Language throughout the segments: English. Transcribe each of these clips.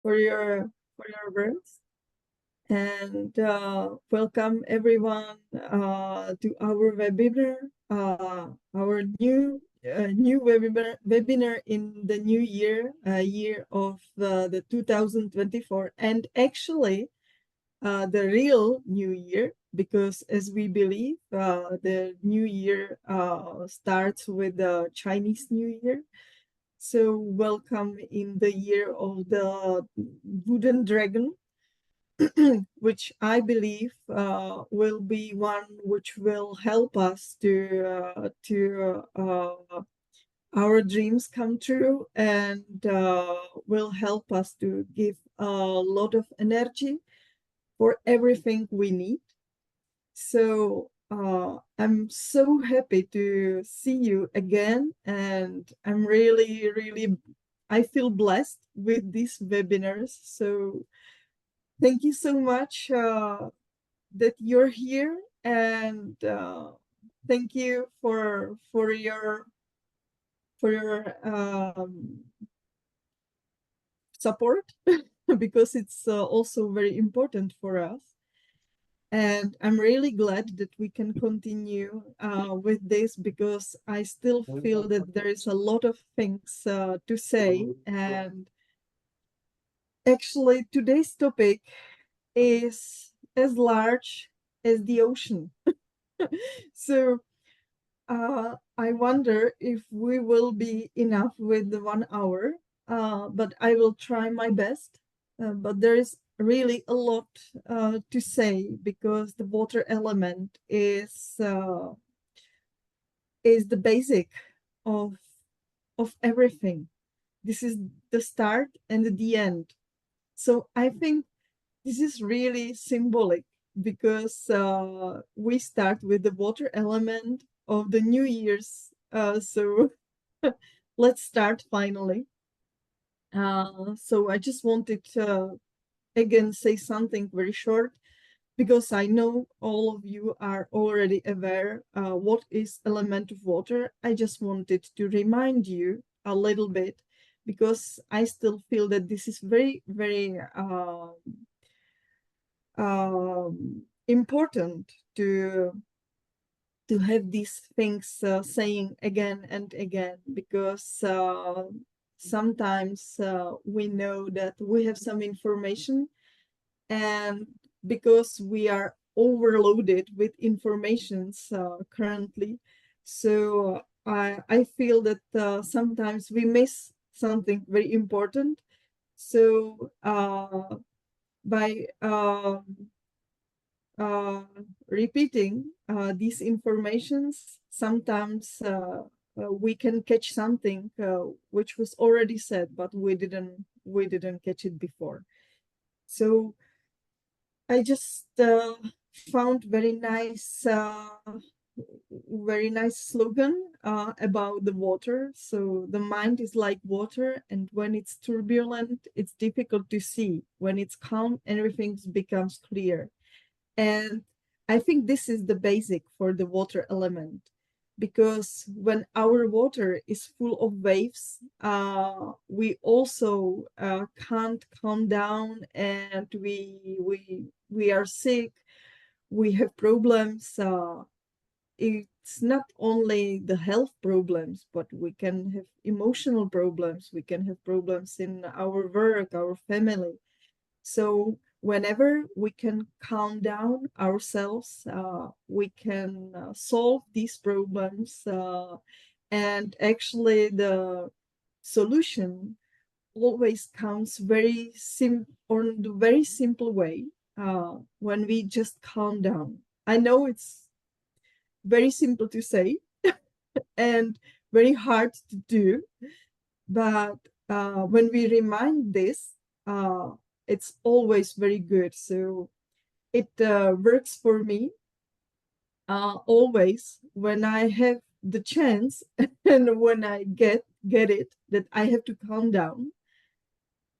for your words, and welcome everyone to our webinar, our new webinar in the new year, year of the 2024, and actually the real new year, because as we believe, the new year starts with the Chinese New Year. So welcome in the year of the wooden dragon, which I believe will be one which will help us to our dreams come true, and will help us to give a lot of energy for everything we need. So I'm so happy to see you again, and I'm really, I feel blessed with these webinars. So thank you so much that you're here, and thank you for your support because it's also very important for us. And I'm really glad that we can continue with this, because I still feel that there is a lot of things to say. And actually, today's topic is as large as the ocean. So I wonder if we will be enough with the 1 hour, but I will try my best. But there is really a lot to say, because the water element is the basic of everything. This is the start and the end. So I think this is really symbolic, because we start with the water element of the New Year's. So let's start finally. So I just wanted to again say something very short, because I know all of you are already aware what is element of water. I just wanted to remind you a little bit, because I still feel that this is very important to have these things saying again and again, because sometimes we know that we have some information, and because we are overloaded with informations currently, so I feel that sometimes we miss something very important. So by repeating these informations, sometimes we can catch something which was already said, but we didn't catch it before. So I just found very nice slogan about the water. So the mind is like water, and when it's turbulent, it's difficult to see. When it's calm, everything becomes clear. And I think this is the basic for the water element, because when our water is full of waves, we also can't calm down, and we are sick, we have problems. It's not only the health problems, but we can have emotional problems, we can have problems in our work, our family. So whenever we can calm down ourselves, we can solve these problems, and actually the solution always comes on the very simple way, when we just calm down. I know it's very simple to say and very hard to do, but when we remind this, it's always very good. So it works for me always when I have the chance and when I get it that I have to calm down.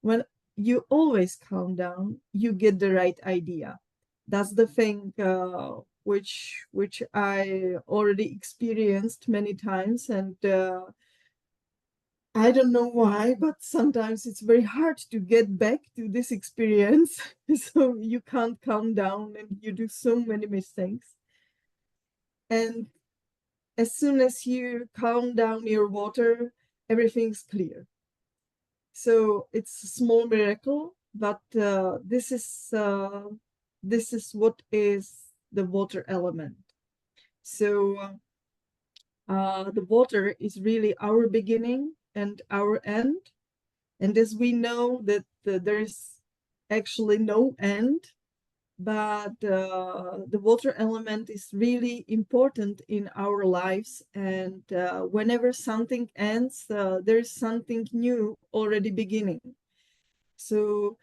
When you always calm down, you get the right idea. That's the thing which I already experienced many times, and I don't know why, but sometimes it's very hard to get back to this experience. So you can't calm down and you do so many mistakes. And as soon as you calm down your water, everything's clear. So it's a small miracle, but this is what is the water element. So the water is really our beginning and our end. And as we know that there is actually no end, but the water element is really important in our lives. And whenever something ends, there is something new already beginning. So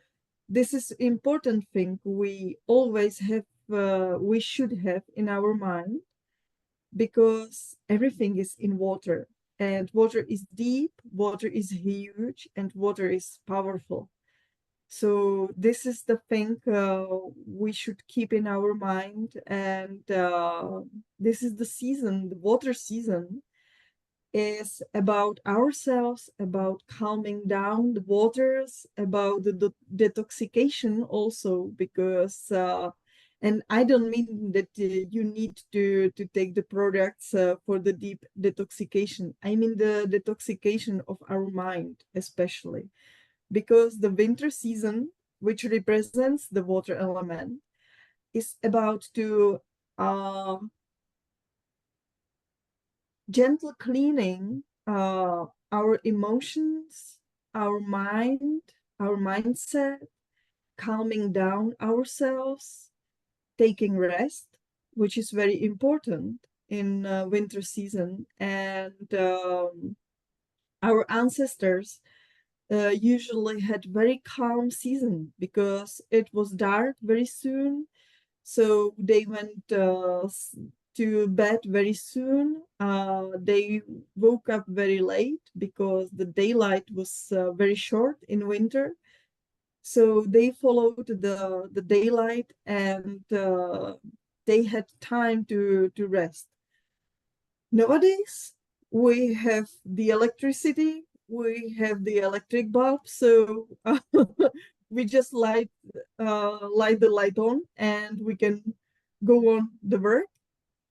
this is important thing we always have, we should have in our mind, because everything is in water, and water is deep, water is huge, and water is powerful. So this is the thing we should keep in our mind. And this is the season, the water season is about ourselves, about calming down the waters, about the detoxification also, because and I don't mean that you need to take the products for the deep detoxification. I mean the detoxification of our mind, especially because the winter season, which represents the water element, is about to uh, gentle cleaning our emotions, our mind, our mindset, calming down ourselves, taking rest, which is very important in winter season. And our ancestors usually had very calm season because it was dark very soon. So they went to bed very soon. They woke up very late because the daylight was very short in winter. So they followed the daylight, and they had time to rest. Nowadays, we have the electricity, we have the electric bulb, so we just light the light on, and we can go on the work.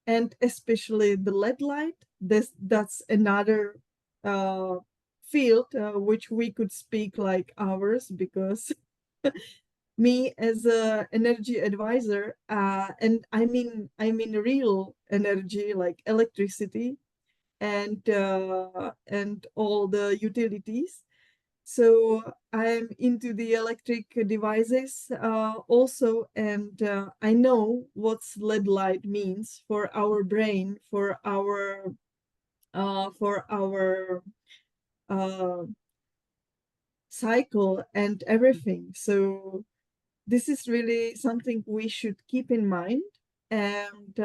And especially the LED light, that's another uh, field which we could speak like hours, because me as a energy advisor, and I mean real energy like electricity and all the utilities. So I'm into the electric devices also, and I know what LED light means for our brain, for our uh, cycle and everything. So this is really something we should keep in mind. And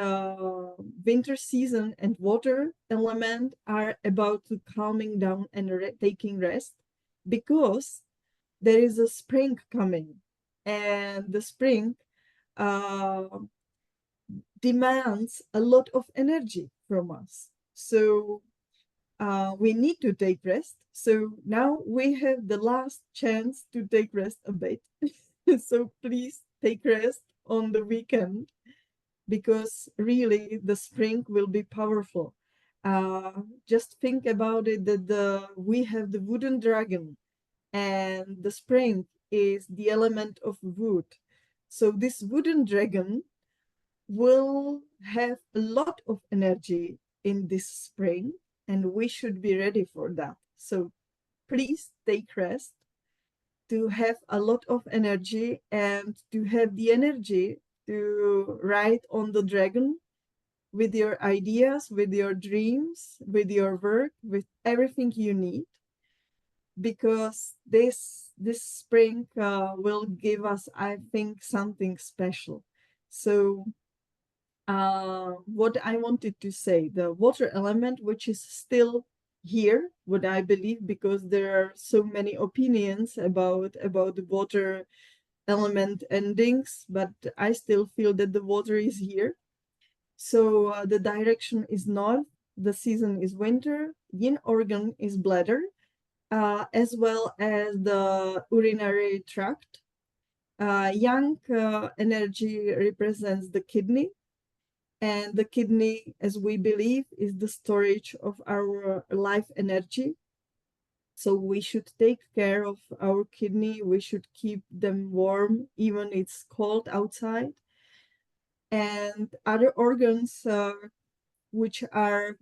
winter season and water element are about to calming down and taking rest, because there is a spring coming, and the spring uh, demands a lot of energy from us. So we need to take rest. So now we have the last chance to take rest a bit. So please take rest on the weekend, because really the spring will be powerful. Just think about it, that we have the wooden dragon, and the spring is the element of wood. So this wooden dragon will have a lot of energy in this spring, and we should be ready for that. So please take rest to have a lot of energy, and to have the energy to ride on the dragon with your ideas, with your dreams, with your work, with everything you need, because this spring will give us, I think, something special. So what I wanted to say, the water element, which is still here, what I believe, because there are so many opinions about the water element endings, but I still feel that the water is here. So the direction is north, the season is winter, yin organ is bladder, as well as the urinary tract. Yang energy represents the kidney, and the kidney, as we believe, is the storage of our life energy. So we should take care of our kidney. We should keep them warm, even it's cold outside. And other organs which are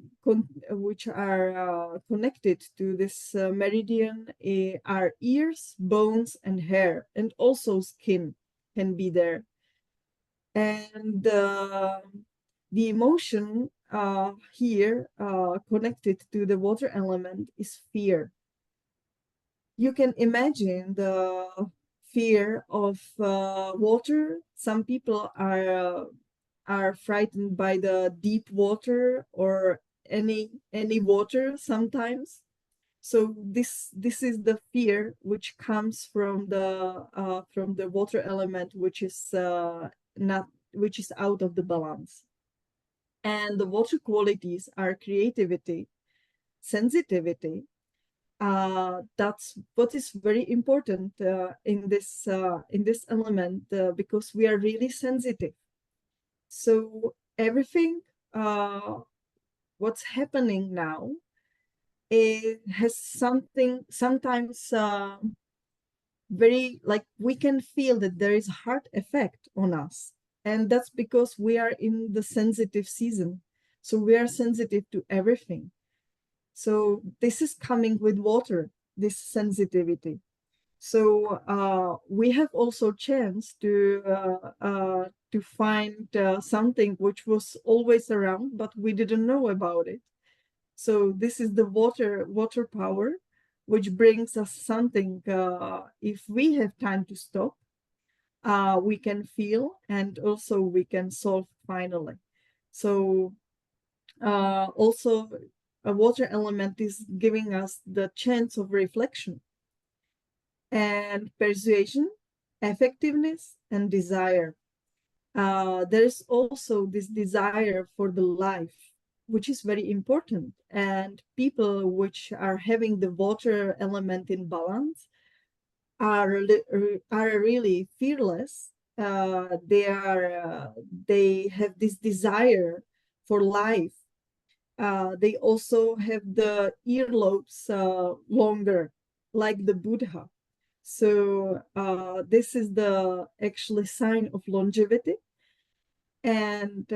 connected to this meridian are ears, bones, and hair, and also skin can be there. And the emotion here connected to the water element is fear. You can imagine the fear of water. Some people are frightened by the deep water or any water sometimes. So this is the fear which comes from the water element, which is not which is out of the balance. And the water qualities are creativity, sensitivity. That's what is very important in this element because we are really sensitive. So everything what's happening now, it has something sometimes very like we can feel that there is heart effect on us, and that's because we are in the sensitive season, so we are sensitive to everything. So this is coming with water, this sensitivity. So we have also chance to find something which was always around, but we didn't know about it. So this is the water power, which brings us something. If we have time to stop, we can feel, and also we can solve finally. So also a water element is giving us the chance of reflection and persuasion, effectiveness, and desire. There's also this desire for the life, which is very important. And people which are having the water element in balance are really fearless. They have this desire for life. They also have the earlobes longer, like the Buddha. So this is the actually sign of longevity, and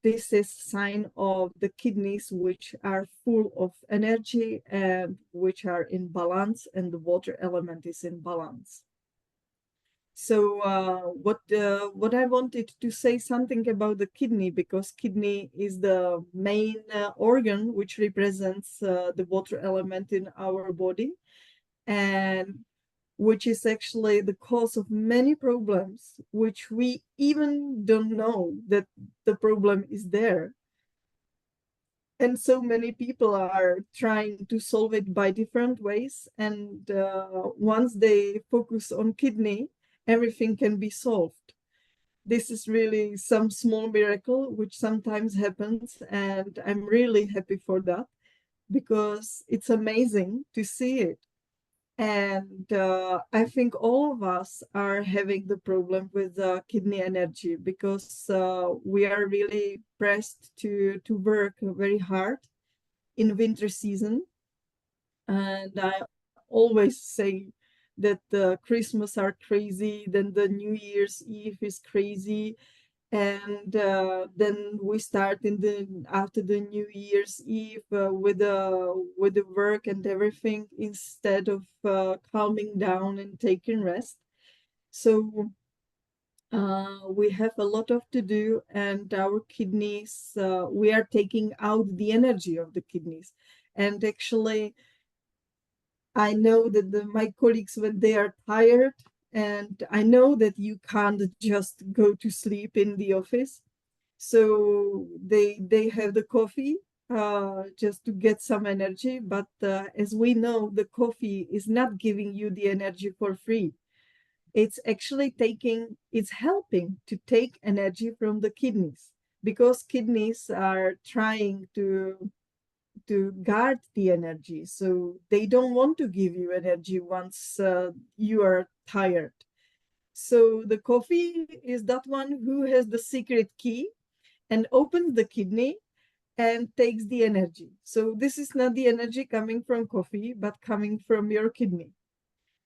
this is sign of the kidneys which are full of energy and which are in balance, and the water element is in balance. So what I wanted to say something about the kidney, because kidney is the main organ which represents the water element in our body, and which is actually the cause of many problems, which we even don't know that the problem is there. And so many people are trying to solve it by different ways. And once they focus on kidney, everything can be solved. This is really some small miracle which sometimes happens. And I'm really happy for that because it's amazing to see it. And I think all of us are having the problem with kidney energy because we are really pressed to work very hard in winter season. And I always say that the Christmas are crazy, then the New Year's Eve is crazy, and then we start in the after the New Year's Eve with the work and everything instead of calming down and taking rest. So we have a lot of to do, and our kidneys, we are taking out the energy of the kidneys. And actually, I know that my colleagues, when they are tired, and I know that you can't just go to sleep in the office, so they have the coffee just to get some energy. But as we know, the coffee is not giving you the energy for free. It's helping to take energy from the kidneys, because kidneys are trying to guard the energy. So they don't want to give you energy once you are tired. So the coffee is that one who has the secret key and opens the kidney and takes the energy. So this is not the energy coming from coffee, but coming from your kidney.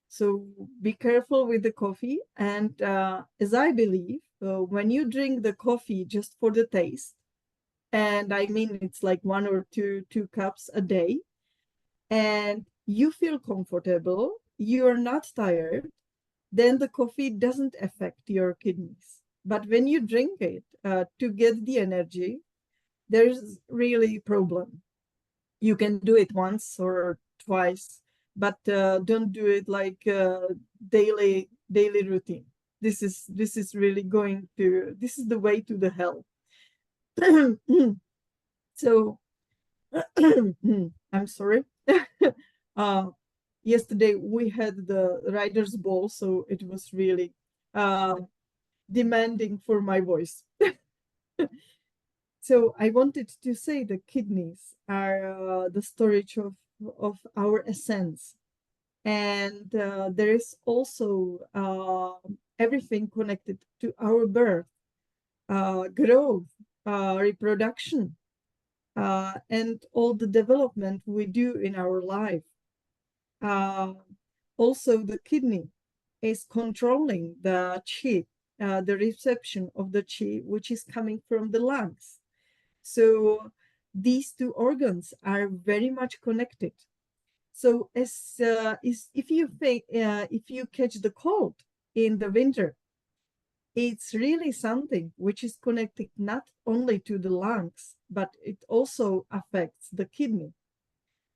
So be careful with the coffee. And as I believe, when you drink the coffee just for the taste, and I mean it's like 1 or 2 cups a day, and you feel comfortable, you're not tired, then the coffee doesn't affect your kidneys. But when you drink it to get the energy, there's really problem. You can do it once or twice, but don't do it like daily routine. This is really going to, this is the way to the hell. So I'm sorry. uh, Yesterday we had the writer's ball, so it was really uh, demanding for my voice. So I wanted to say the kidneys are the storage of our essence. And there is also everything connected to our birth, growth, reproduction, and all the development we do in our life. Uh, Also, the kidney is controlling the qi, the reception of the qi, which is coming from the lungs. So these two organs are very much connected. So if you catch the cold in the winter, it's really something which is connected not only to the lungs, but it also affects the kidney.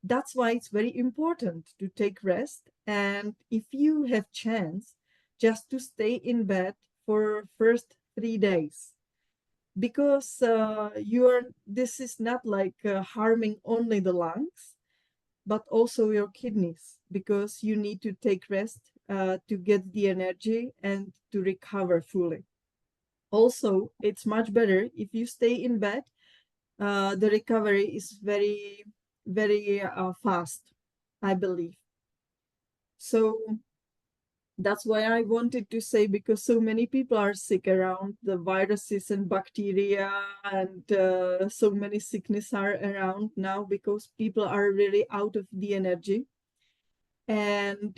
That's why it's very important to take rest. And if you have chance, just to stay in bed for first 3 days, because this is not like harming only the lungs, but also your kidneys, because you need to take rest to get the energy and to recover fully. Also, it's much better if you stay in bed. The recovery is very, very fast, I believe. So that's why I wanted to say, because so many people are sick around, the viruses and bacteria, and so many sickness are around now because people are really out of the energy. And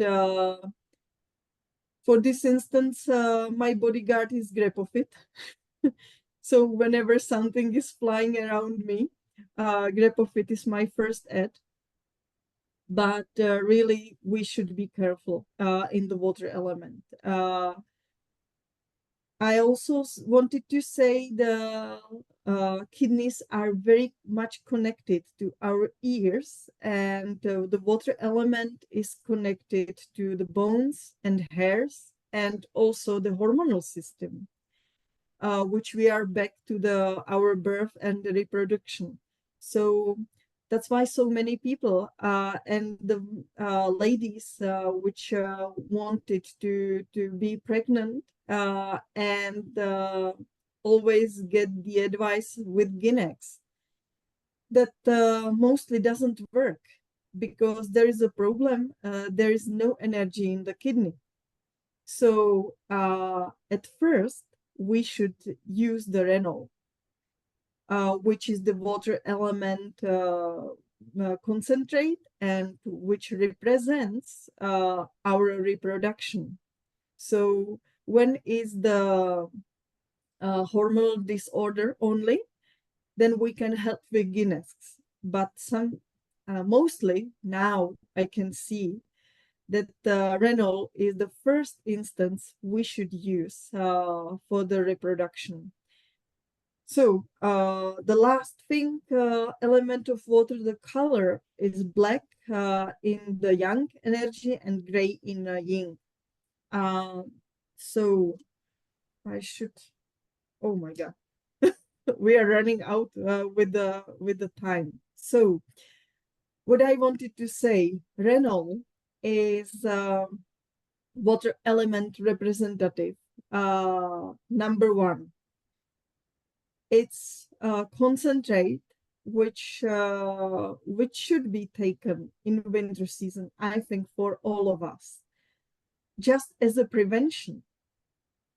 for this instance, my bodyguard is Grepofit. So whenever something is flying around me, Grepofit is my first ad. But really, we should be careful in the water element. I also wanted to say the kidneys are very much connected to our ears, and the water element is connected to the bones and hairs, and also the hormonal system, which we are back to our birth and the reproduction. So that's why so many people and the ladies which wanted to be pregnant and always get the advice with Ginex that mostly doesn't work, because there is a problem. There is no energy in the kidney. So at first we should use the Renol, which is the water element concentrate, and which represents our reproduction. So when is the hormonal disorder only, then we can help with Guinness. But mostly now I can see that Renol is the first instance we should use for the reproduction. So the last thing, element of water, the color is black in the yang energy and gray in yin. So I should, oh my God, we are running out with the time. So what I wanted to say, Renol is water element representative, number one. It's concentrate which should be taken in winter season, I think, for all of us, just as a prevention,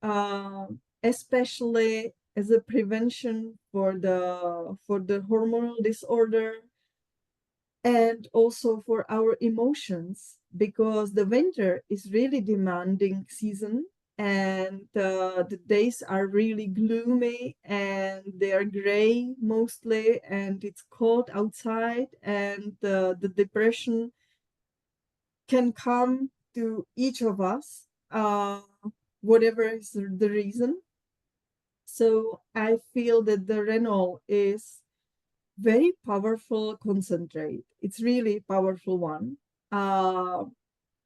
uh, especially as a prevention for the hormonal disorder, and also for our emotions, because the winter is really demanding season, and the days are really gloomy and they are gray mostly, and it's cold outside, and the depression can come to each of us, whatever is the reason. So I feel that the Renault is very powerful concentrate. It's really powerful one. Uh,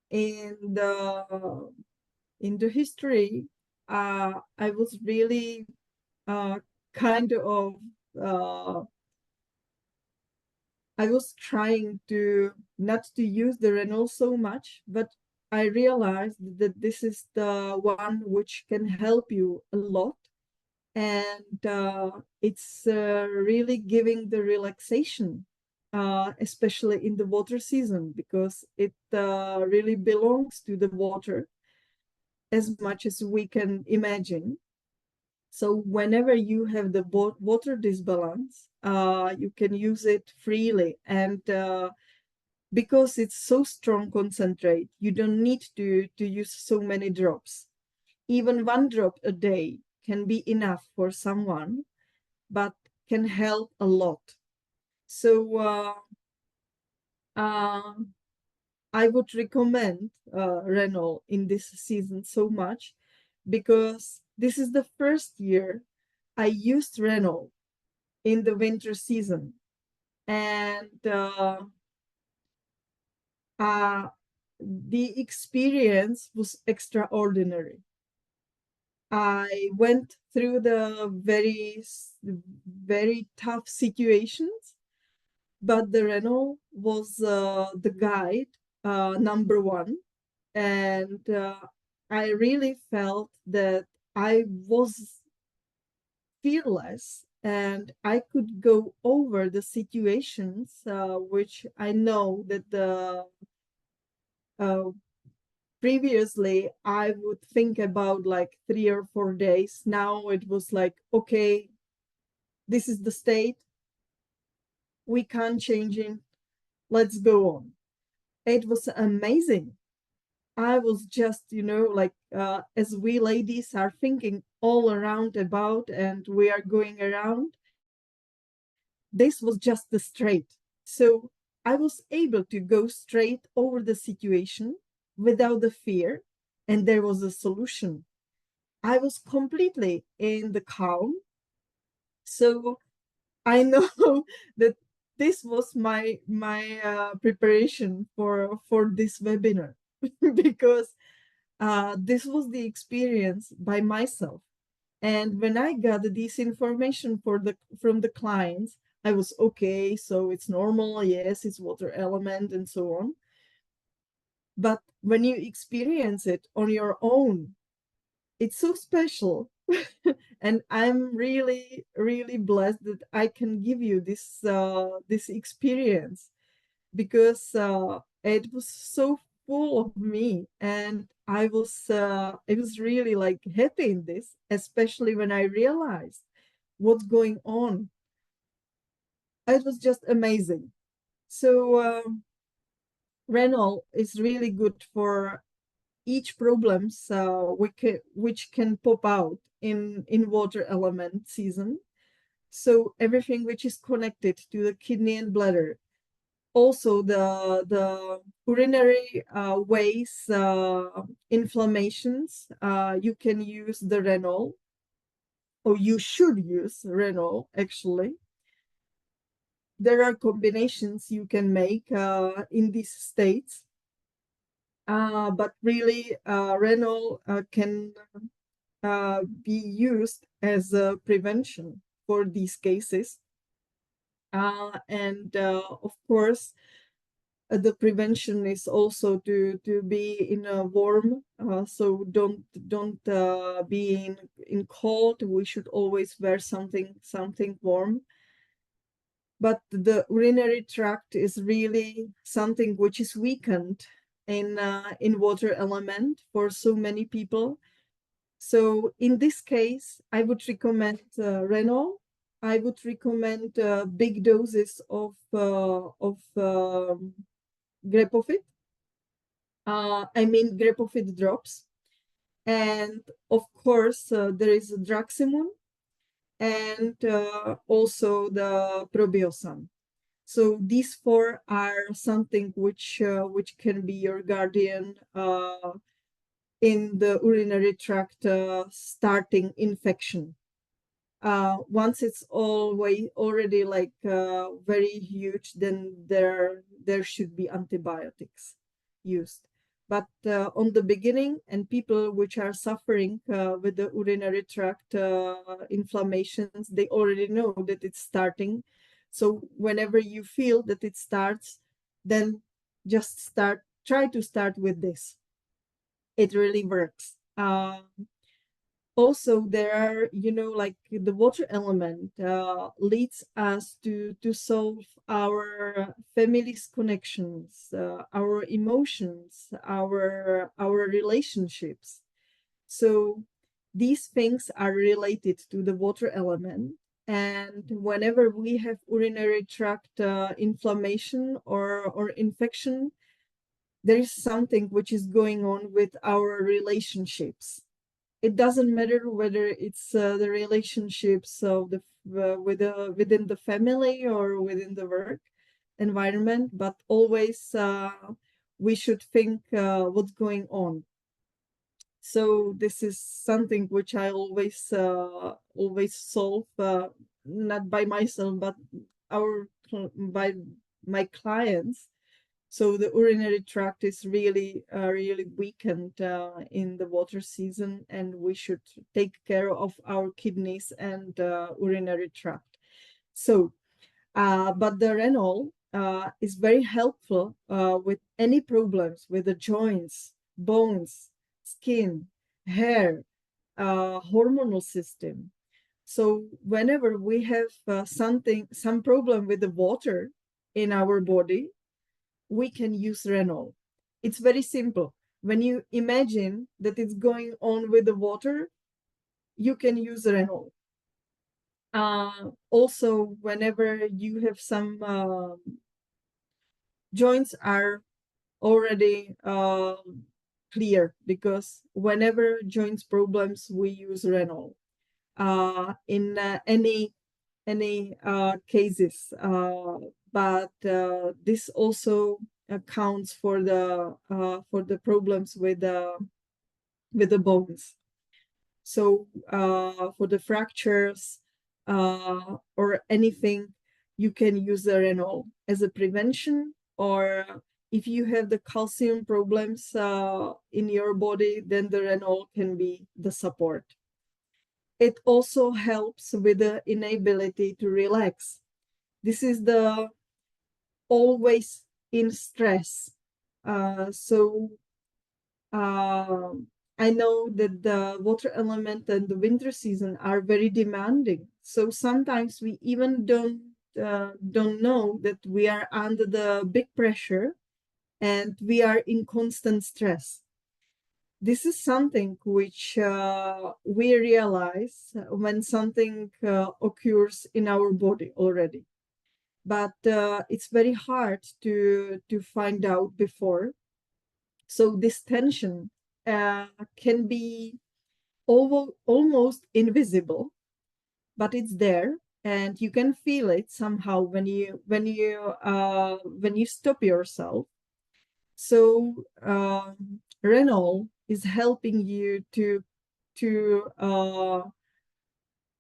in the in the history, I was really uh, kind of uh, I was trying to not to use the Renault so much, but I realized that this is the one which can help you a lot, and it's really giving the relaxation, especially in the water season, because it really belongs to the water as much as we can imagine. So whenever you have the water disbalance, you can use it freely, and because it's so strong concentrate, you don't need to use so many drops. Even one drop a day can be enough for someone, but can help a lot. So uh, I would recommend Renault in this season so much, because this is the first year I used Renault in the winter season, and uh, the experience was extraordinary. I went through the very tough situations, but the Renault was the guide, number one. And I really felt that I was fearless and I could go over the situations which I know that the uh, previously I would think about like 3 or 4 days. Now it was like, okay, this is the state, we can't change it, let's go on. It was amazing. I was just, like as we ladies are thinking all around about and we are going around, this was just the straight. So I was able to go straight over the situation without the fear, and there was a solution. I was completely in the calm. So I know that this was my preparation for this webinar because this was the experience by myself. And when I got this information from the clients, I was okay. So it's normal. Yes, it's water element and so on. But when you experience it on your own, it's so special. And I'm really, really blessed that I can give you this experience, because it was so full of me, and I was really like happy in this, especially when I realized what's going on. It was just amazing. So Renault is really good for each problems which can pop out in water element season. So everything which is connected to the kidney and bladder, also the urinary ways inflammations, you can use the Renault, or you should use Renault actually. There are combinations you can make in these states, but really Renault can be used as a prevention for these cases. And of course, the prevention is also to be in a warm, so don't be in cold. We should always wear something warm. but the urinary tract is really something which is weakened in water element for so many people. So in this case, I would recommend Renol. I would recommend big doses of Grepofit. I mean Grepofit drops, and of course there is Draximum and also the Probiosan. So these four are something which can be your guardian in the urinary tract starting infection. Once it's already like very huge, then there should be antibiotics used. But on the beginning, and people which are suffering with the urinary tract inflammations, they already know that it's starting. So whenever you feel that it starts, then just try to start with this. It really works. Also there are, like the water element leads us to solve our family's connections, our emotions, our relationships. So these things are related to the water element, and whenever we have urinary tract inflammation or infection, there is something which is going on with our relationships. It doesn't matter whether it's the relationships of within the family or within the work environment, but always we should think what's going on. So this is something which I always solve, not by myself, but by my clients. So the urinary tract is really weakened in the water season, and we should take care of our kidneys and urinary tract. So, but the Renol is very helpful with any problems with the joints, bones, skin, hair, hormonal system. So whenever we have some problem with the water in our body, we can use Renol. It's very simple. When you imagine that it's going on with the water, you can use Renol. Also, whenever you have some joints are already clear, because whenever joints problems, we use Renol. In any cases, but this also accounts for the problems with the bones. So for the fractures or anything, you can use the Renol as a prevention, or if you have the calcium problems in your body, then the Renol can be the support. It also helps with the inability to relax. This is the always in stress. So I know that the water element and the winter season are very demanding. So sometimes we even don't know that we are under the big pressure and we are in constant stress. This is something which we realize when something occurs in our body already. But it's very hard to find out before. So this tension can be almost invisible, but it's there, and you can feel it somehow when you stop yourself. So Renol is helping you to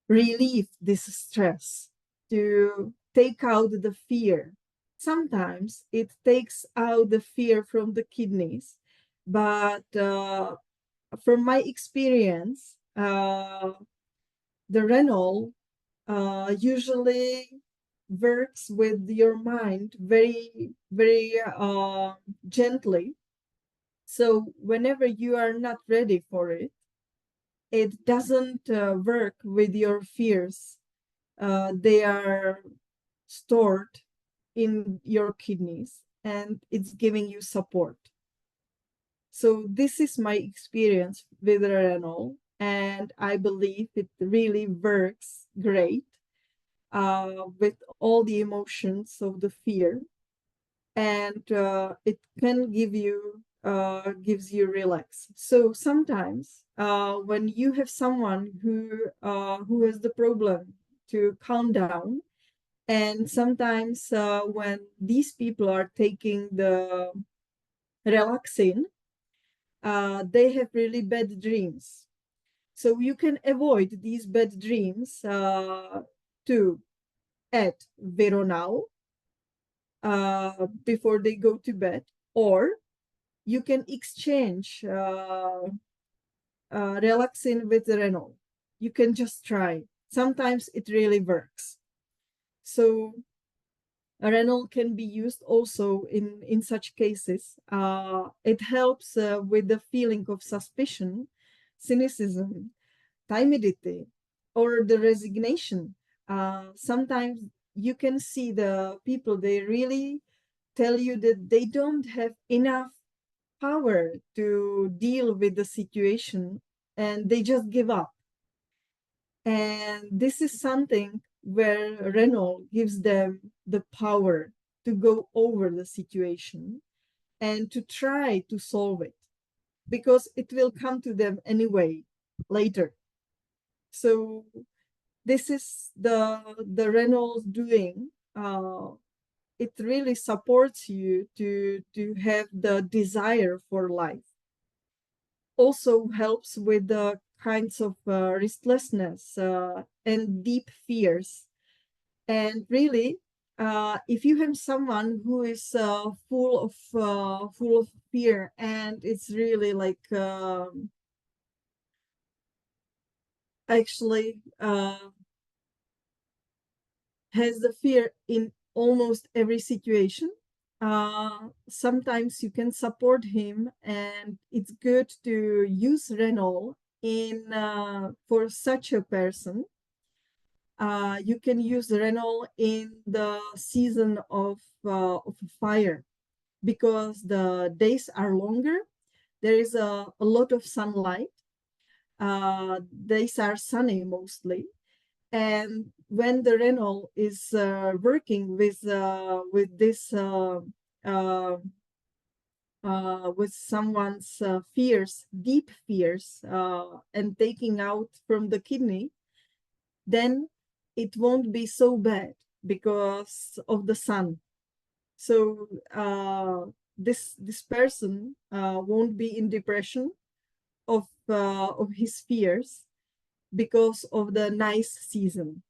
relieve this stress, to take out the fear. Sometimes it takes out the fear from the kidneys, but from my experience, the Renol usually works with your mind very gently. So whenever you are not ready for it, it doesn't work with your fears. They are stored in your kidneys, and it's giving you support. So this is my experience with Renault, and I believe it really works great with all the emotions of the fear, and it can gives you relax. So sometimes when you have someone who has the problem to calm down, and sometimes when these people are taking the relaxin, they have really bad dreams. So you can avoid these bad dreams to add Veronal before they go to bed, or you can exchange relaxin with Renault. You can just try. Sometimes it really works. So Renault can be used also in such cases. It helps with the feeling of suspicion, cynicism, timidity, or the resignation. Sometimes you can see the people, they really tell you that they don't have enough power to deal with the situation, and they just give up. And this is something where Renault gives them the power to go over the situation and to try to solve it, because it will come to them anyway later. So this is the Renault doing. It really supports you to have the desire for life. Also helps with the kinds of restlessness and deep fears. And really, if you have someone who is full of fear, and it's really like actually has the fear in almost every situation, sometimes you can support him, and it's good to use Renault in for such a person. You can use Renault in the season of fire, because the days are longer. There is a lot of sunlight. Days are sunny mostly, and when the Renault is working with this with someone's fears, deep fears, and taking out from the kidney, then it won't be so bad because of the sun. So this person won't be in depression of his fears because of the nice season.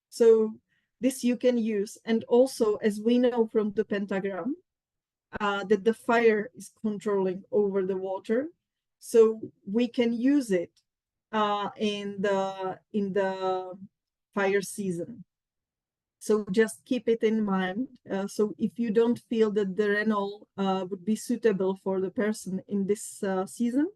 So this you can use. And also, as we know from the pentagram, that the fire is controlling over the water. So we can use it in the fire season. So just keep it in mind. So if you don't feel that the Renault would be suitable for the person in this season,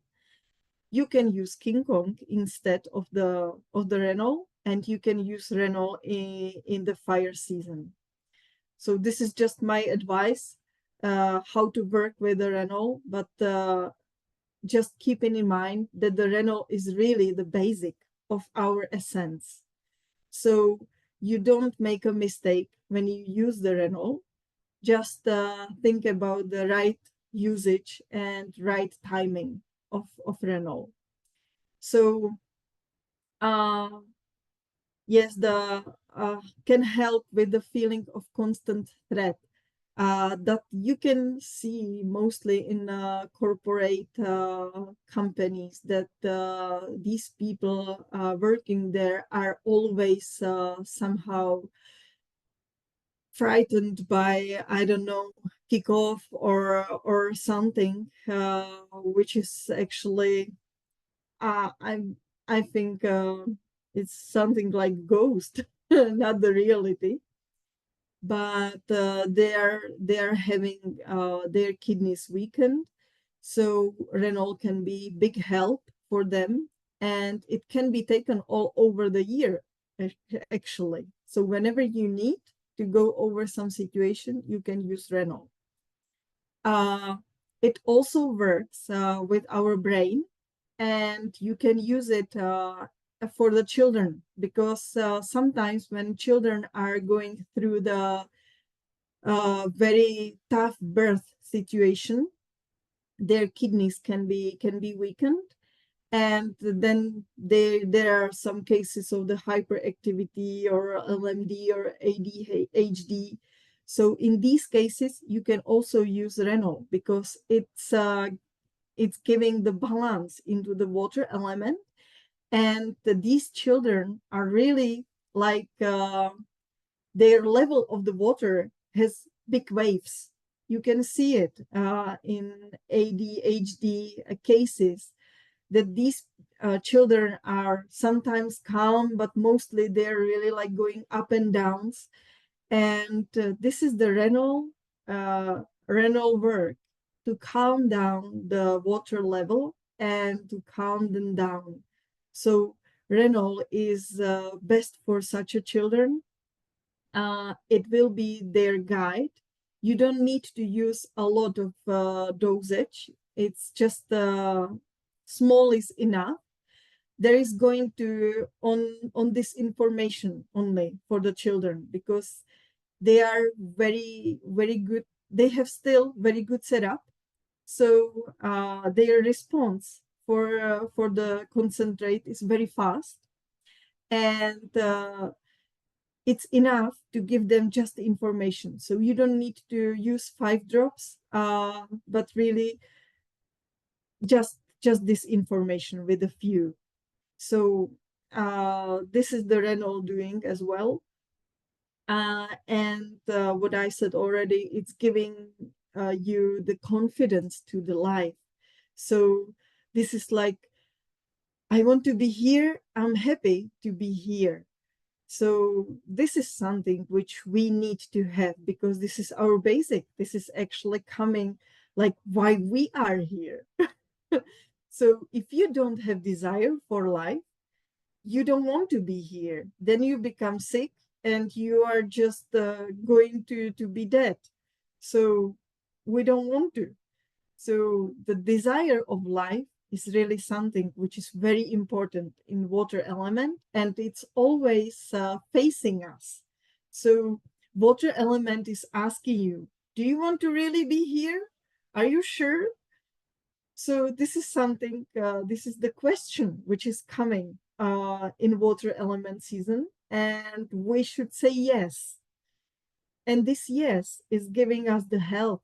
you can use King Kong instead of the Renault, and you can use Renault in the fire season. So this is just my advice how to work with the Renault, but just keeping in mind that the Renault is really the basic of our essence. So you don't make a mistake when you use the Renault. Just think about the right usage and right timing of Renault. So yes, the can help with the feeling of constant threat that you can see mostly in corporate companies, that these people working there are always somehow frightened by, I don't know, kickoff or something, which is actually I think it's something like ghost, not the reality. But they are having their kidneys weakened, so Renault can be big help for them, and it can be taken all over the year actually. So whenever you need, to go over some situation, you can use Renault. It also works with our brain, and you can use it for the children, because sometimes when children are going through the very tough birth situation, their kidneys can be weakened, and then there are some cases of the hyperactivity or LMD or ADHD. So in these cases, you can also use Renault, because it's giving the balance into the water element, and these children are really like their level of the water has big waves. You can see it in ADHD cases, that these children are sometimes calm, but mostly they're really like going up and downs. And this is the Renault work to calm down the water level and to calm them down. So Renault is best for such a children. It will be their guide. You don't need to use a lot of dosage. It's just small is enough. There is going to on this information only for the children, because they are very good. They have still very good setup, so their response for the concentrate is very fast, and it's enough to give them just the information. So you don't need to use 5 drops, but really just this information with a few. So this is the Renault doing as well. And what I said already, it's giving you the confidence to the life. So this is like, I want to be here, I'm happy to be here. So this is something which we need to have, because this is our basic. This is actually coming like why we are here. So if you don't have desire for life, you don't want to be here. Then you become sick and you are just going to be dead. So we don't want to. So the desire of life is really something which is very important in water element, and it's always facing us. So water element is asking you, do you want to really be here? Are you sure? So this is something, this is the question which is coming in water element season, and we should say yes. And this yes is giving us the health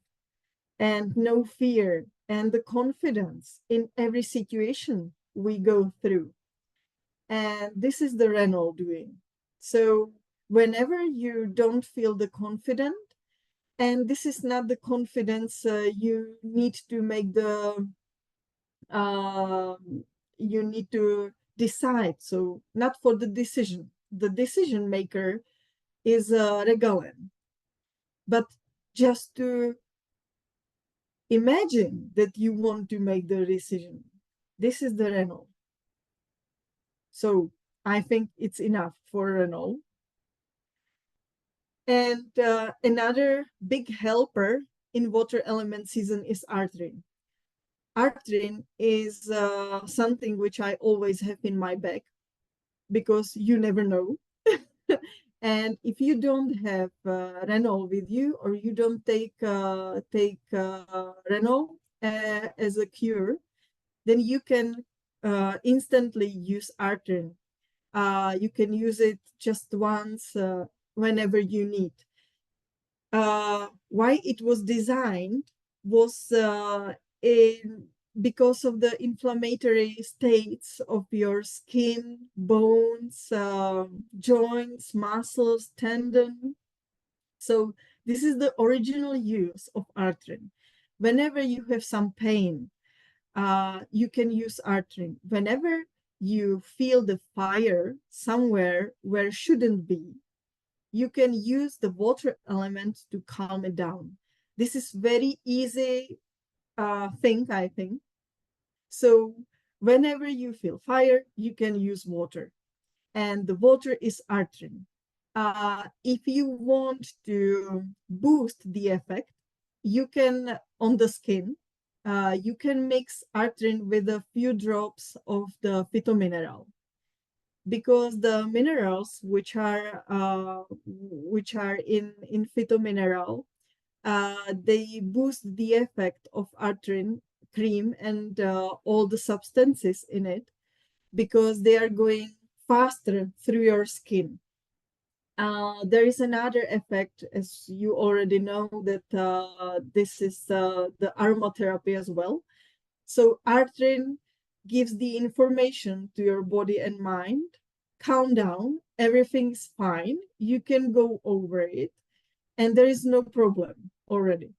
and no fear and the confidence in every situation we go through. And this is the Renault doing. So whenever you don't feel the confident, and this is not the confidence you need to make the uh, you need to decide. So not for the decision. The decision maker is Regalen, but just to imagine that you want to make the decision. This is the Renault. So I think it's enough for Renault. And another big helper in water element season is Artrin. Artrin is something which I always have in my bag, because you never know. And if you don't have Renault with you, or you don't take Renault as a cure, then you can instantly use Artrin. You can use it just once whenever you need. Why it was designed was because of the inflammatory states of your skin, bones, joints, muscles, tendon. So this is the original use of Artrin. Whenever you have some pain, you can use Artrin. Whenever you feel the fire somewhere where shouldn't be, you can use the water element to calm it down. This is very easy thing, I think. So whenever you feel fire, you can use water. And the water is Artrin. If you want to boost the effect, you can, on the skin, you can mix artrin with a few drops of the phytomineral, because the minerals which are in phytomineral, they boost the effect of artrin cream and all the substances in it, because they are going faster through your skin. There is another effect, as you already know, that this is the aromatherapy as well. So artrin gives the information to your body and mind: calm down, everything's fine, you can go over it, and there is no problem already.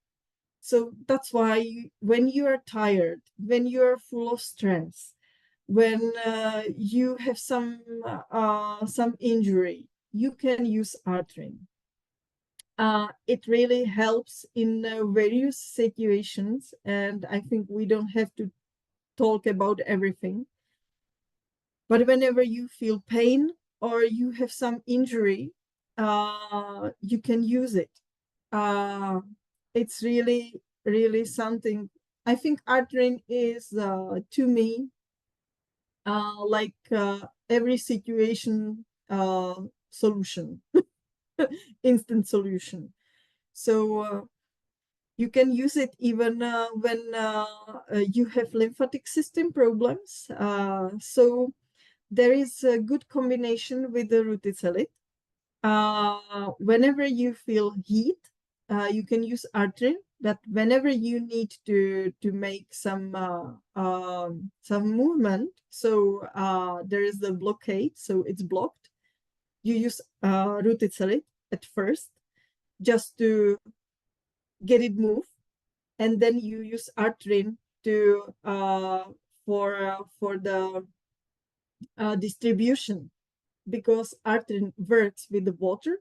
So that's why when you are tired, when you are full of stress, when you have some injury, you can use artrin. It really helps in various situations, and I think we don't have to talk about everything. But whenever you feel pain or you have some injury, you can use it. Uh, it's really, really something. I think artrin is, to me, like every situation solution, instant solution. So you can use it even when you have lymphatic system problems. So there is a good combination with the ruticelit. Whenever you feel heat, you can use artrin. But whenever you need to make some movement, so there is the blockade, so it's blocked. You use ruticelit at first, just to get it moved, and then you use artrin to for the distribution, because artrin works with the water,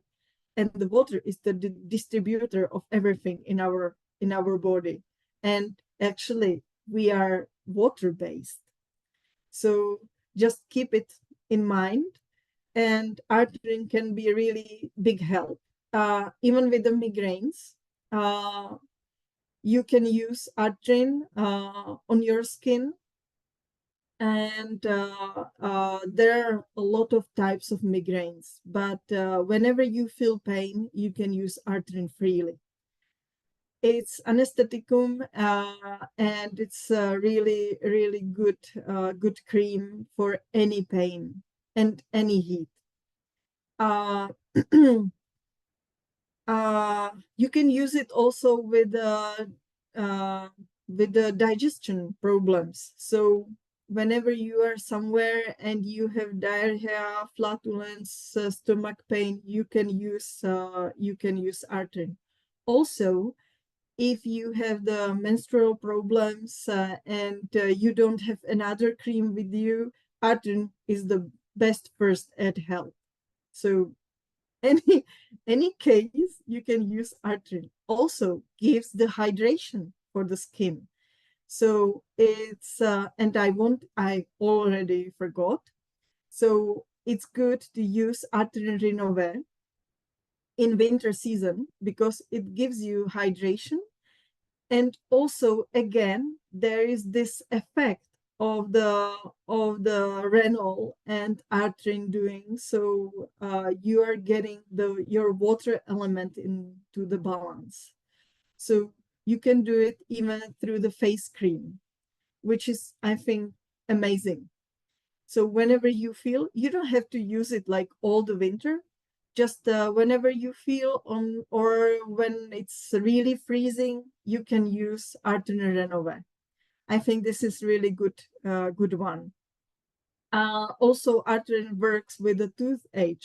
and the water is the distributor of everything in our body. And actually, we are water based. So just keep it in mind, and artrin can be a really big help. Even with the migraines, you can use artrin on your skin. And there are a lot of types of migraines, but whenever you feel pain, you can use artrin freely. It's anestheticum, and it's a really, really good cream for any pain and any heat. Uh, you can use it also with the digestion problems. So whenever you are somewhere and you have diarrhea, flatulence, stomach pain, you can use artrin. Also, if you have the menstrual problems and you don't have another cream with you, artrin is the best first aid help. So any any case, you can use artrin. Also gives the hydration for the skin. So it's and I already forgot. So it's good to use artrin renove in winter season, because it gives you hydration. And also, again, there is this effect of the renol and artrin doing, so you are getting your water element into the balance. So you can do it even through the face cream, which is, I think, amazing. So whenever you feel, you don't have to use it like all the winter. Just whenever you feel on, or when it's really freezing, you can use Artrin Renove. I think this is really good one. Also, Artrin works with the toothache,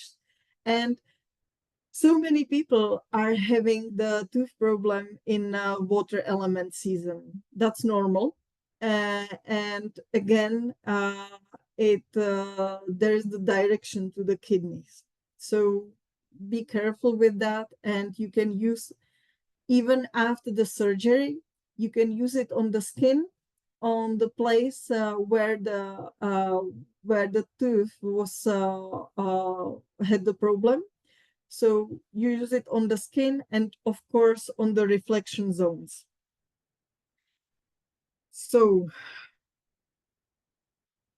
and so many people are having the tooth problem in water element season. That's normal. And again, there's the direction to the kidneys. So be careful with that. And you can use, even after the surgery, you can use it on the skin, on the place where the tooth was had the problem. So you use it on the skin and of course on the reflection zones. So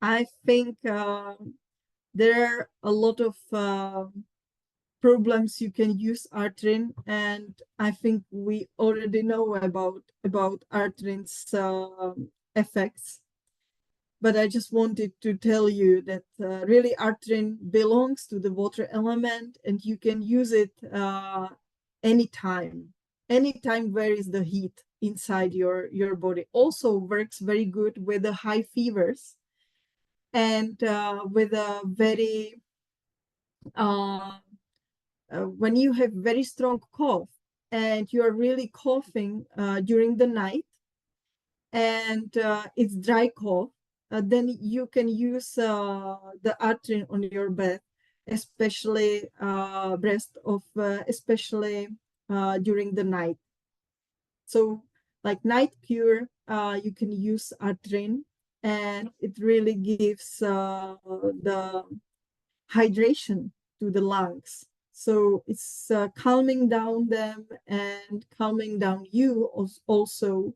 I think there are a lot of problems you can use Artrin, and I think we already know about Artrin's effects. But I just wanted to tell you that really Artrin belongs to the water element, and you can use it anytime. Anytime where is the heat inside your body. Also works very good with the high fevers and with a very when you have very strong cough and you are really coughing during the night and it's dry cough, then you can use the Artrin on your bed, especially especially during the night. So like night cure, you can use Artrin, and it really gives the hydration to the lungs. So it's calming down them and calming down you also,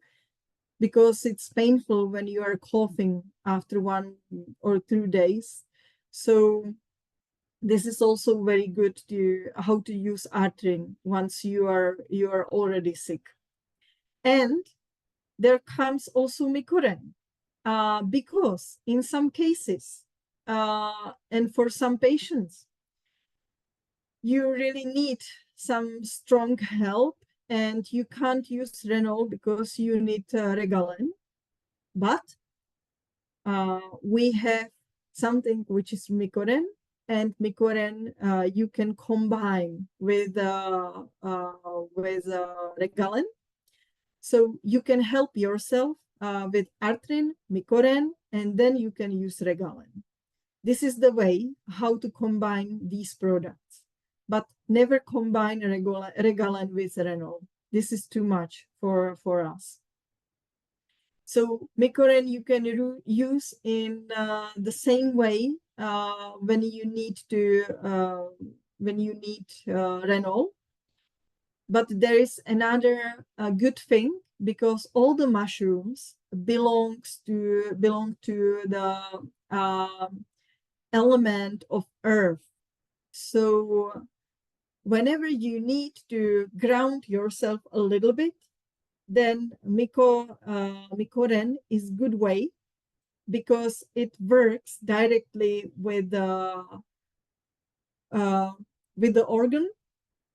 because it's painful when you are coughing after 1 or 2 days. So this is also very good to how to use Artrin once you are already sick. And there comes also Mikoren, because in some cases and for some patients, you really need some strong help and you can't use Renol because you need Regalen. But we have something which is Mikoren, and Mikoren you can combine with Regalen. So you can help yourself with Artrin, Mikoren, and then you can use Regalen. This is the way how to combine these products, but never combine Regalen with Renol. This is too much for us. So Mikoren you can use in the same way when you need Renol. But there is another good thing, because all the mushrooms belong to the element of earth. So whenever you need to ground yourself a little bit, then Mikoren is good way, because it works directly with the organ,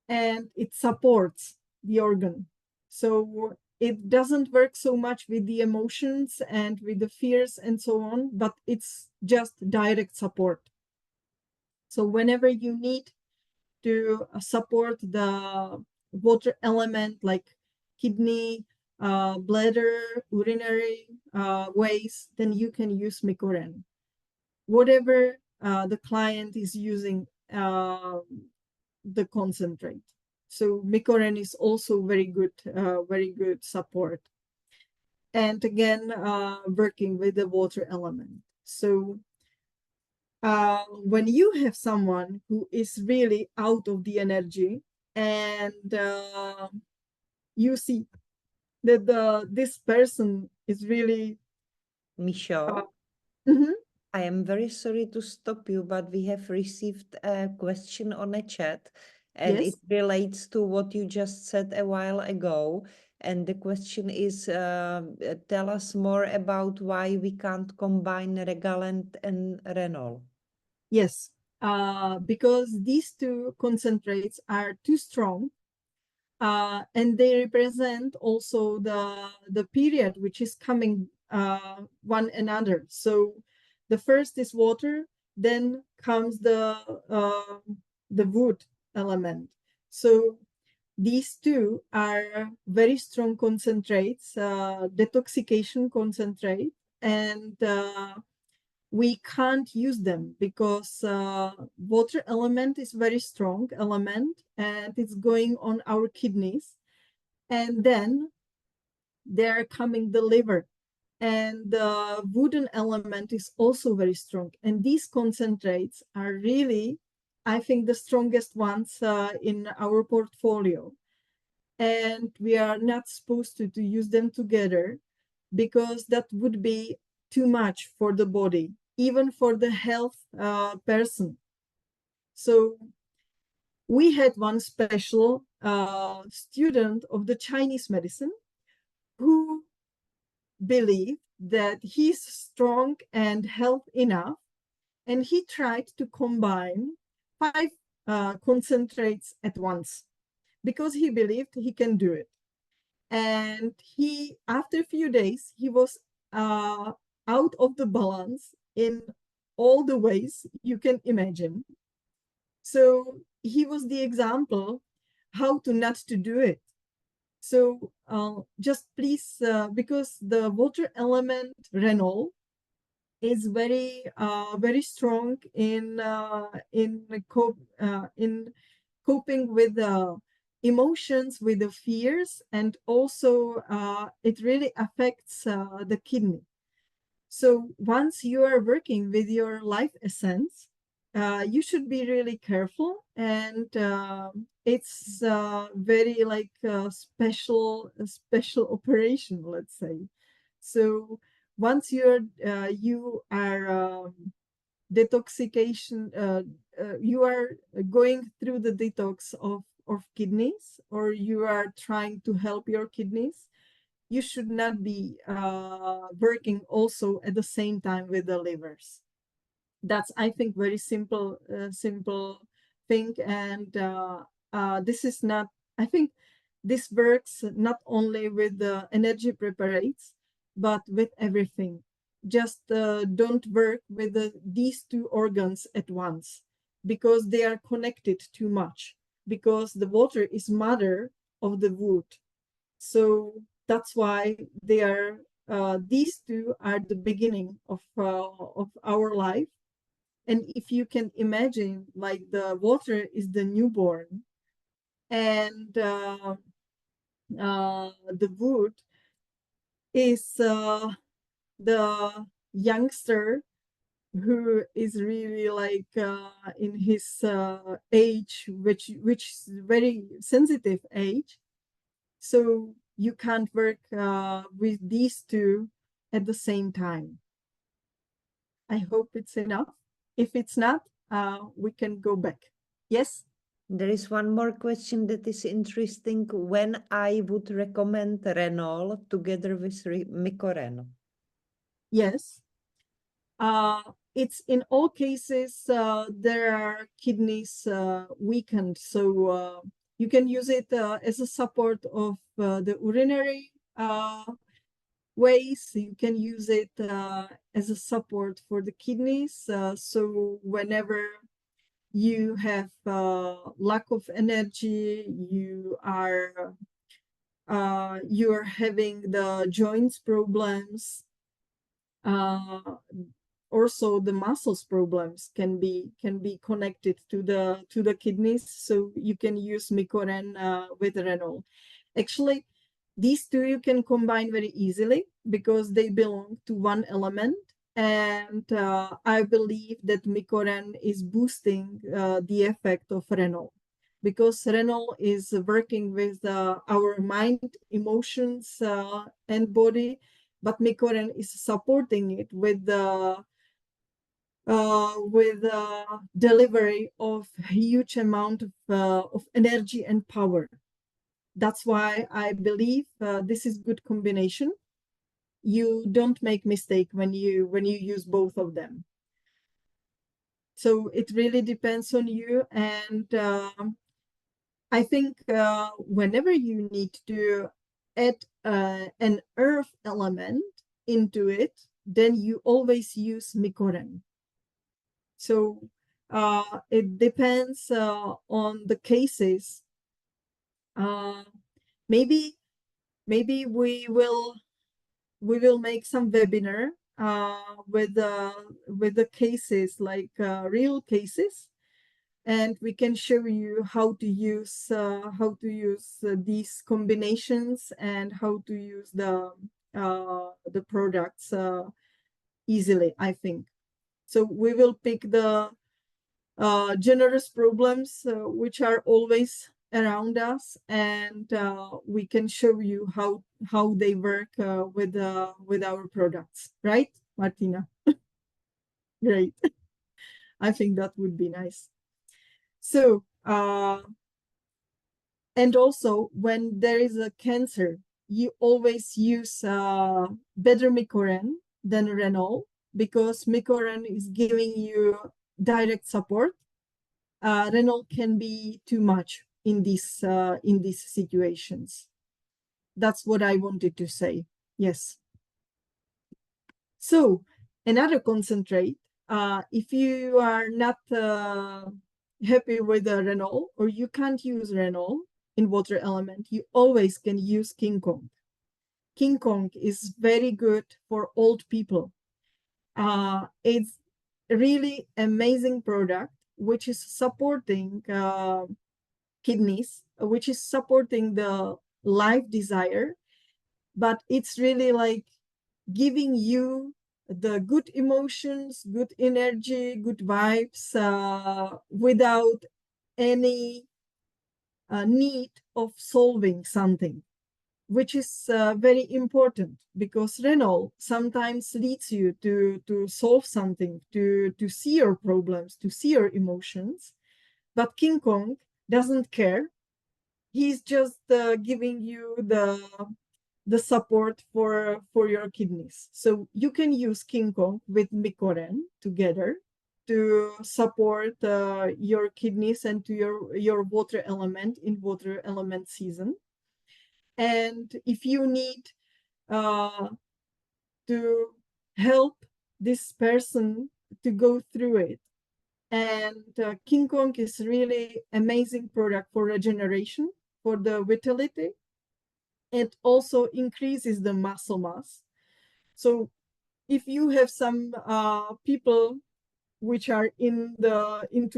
and it supports the organ. So it doesn't work so much with the emotions and with the fears and so on, but it's just direct support. So whenever you need to support the water element like kidney, bladder, urinary ways, then you can use Mikoren. Whatever the client is using the concentrate. So Mikoren is also very good support. And again, working with the water element. So when you have someone who is really out of the energy, and you see that this person is really Michelle, mhm. I am very sorry to stop you, but we have received a question on a chat, and it Yes, relates to what you just said a while ago. And the question is, tell us more about why we can't combine Regalent and Renol. yes, because these two concentrates are too strong, and they represent also the period which is coming one another. So the first is water, then comes the wood element. So these two are very strong concentrates, detoxification concentrate, and we can't use them because water element is very strong element, and it's going on our kidneys, and then they're coming the liver, and the wooden element is also very strong, and these concentrates are really I think, the strongest ones in our portfolio. And we are not supposed to use them together because that would be too much for the body, even for the health person. So we had one special student of the Chinese medicine who believed that he's strong and healthy enough, and he tried to combine 5 concentrates at once because he believed he can do it. And he, after a few days, he was out of the balance in all the ways you can imagine. So he was the example how to not to do it. So just please, because the water element Renault is very strong in coping with the emotions, with the fears, and also it really affects the kidney. So once you are working with your life essence, you should be really careful, and it's very like a special operation, let's say. So once you are detoxication, you are going through the detox of kidneys, or you are trying to help your kidneys, you should not be working also at the same time with the livers. That's, I think, very simple thing. And this is not, I think this works not only with the energy preparates, but with everything. Just don't work with these 2 organs at once, because they are connected too much, because the water is mother of the wood. So that's why they are these 2 are the beginning of our life. And if you can imagine, like, the water is the newborn, and the wood is the youngster who is really like in his age, which is very sensitive age. So you can't work with these 2 at the same time. I hope it's enough. If it's not, we can go back. Yes? There is one more question that is interesting. When I would recommend Renault together with Micoreno? Yes. It's in all cases, there are kidneys weakened. So you can use it as a support of the urinary ways. You can use it as a support for the kidneys. So whenever you have lack of energy, you are having the joints problems, also the muscles problems can be connected to the kidneys. So you can use Micoren with Renault. Actually, these 2 you can combine very easily because they belong to one element. And I believe that Micoren is boosting the effect of Renault, because Renault is working with our mind, emotions, and body, but Micoren is supporting it with the delivery of huge amount of energy and power. That's why I believe this is good combination. You don't make mistake when you use both of them. So it really depends on you. And I think whenever you need to add an earth element into it, then you always use Micoren. So it depends on the cases. Maybe we will make some webinar with the cases, like real cases, and we can show you how to use these combinations and how to use the products easily, I think. So we will pick the generous problems which are always around us, and we can show you how they work with our products, right, Martina? Great. I think that would be nice. So and also when there is a cancer, you always use better Micoran than Renol, because Micoran is giving you direct support. Renol can be too much in these situations. That's what I wanted to say. Yes. So another concentrate, if you are not happy with the Renol, or you can't use Renol in water element, you always can use King Kong. King Kong is very good for old people. It's really amazing product, which is supporting kidneys, which is supporting the life desire, but it's really like giving you the good emotions, good energy, good vibes, without any need of solving something, which is very important, because Renol sometimes leads you to solve something, to see your problems, to see your emotions. But King Kong doesn't care. He's just giving you the support for your kidneys. So you can use King Kong with Micoran together to support your kidneys and to your water element in water element season. And if you need to help this person to go through it, and King Kong is really amazing product for regeneration, for the vitality. It also increases the muscle mass. So if you have some people which are into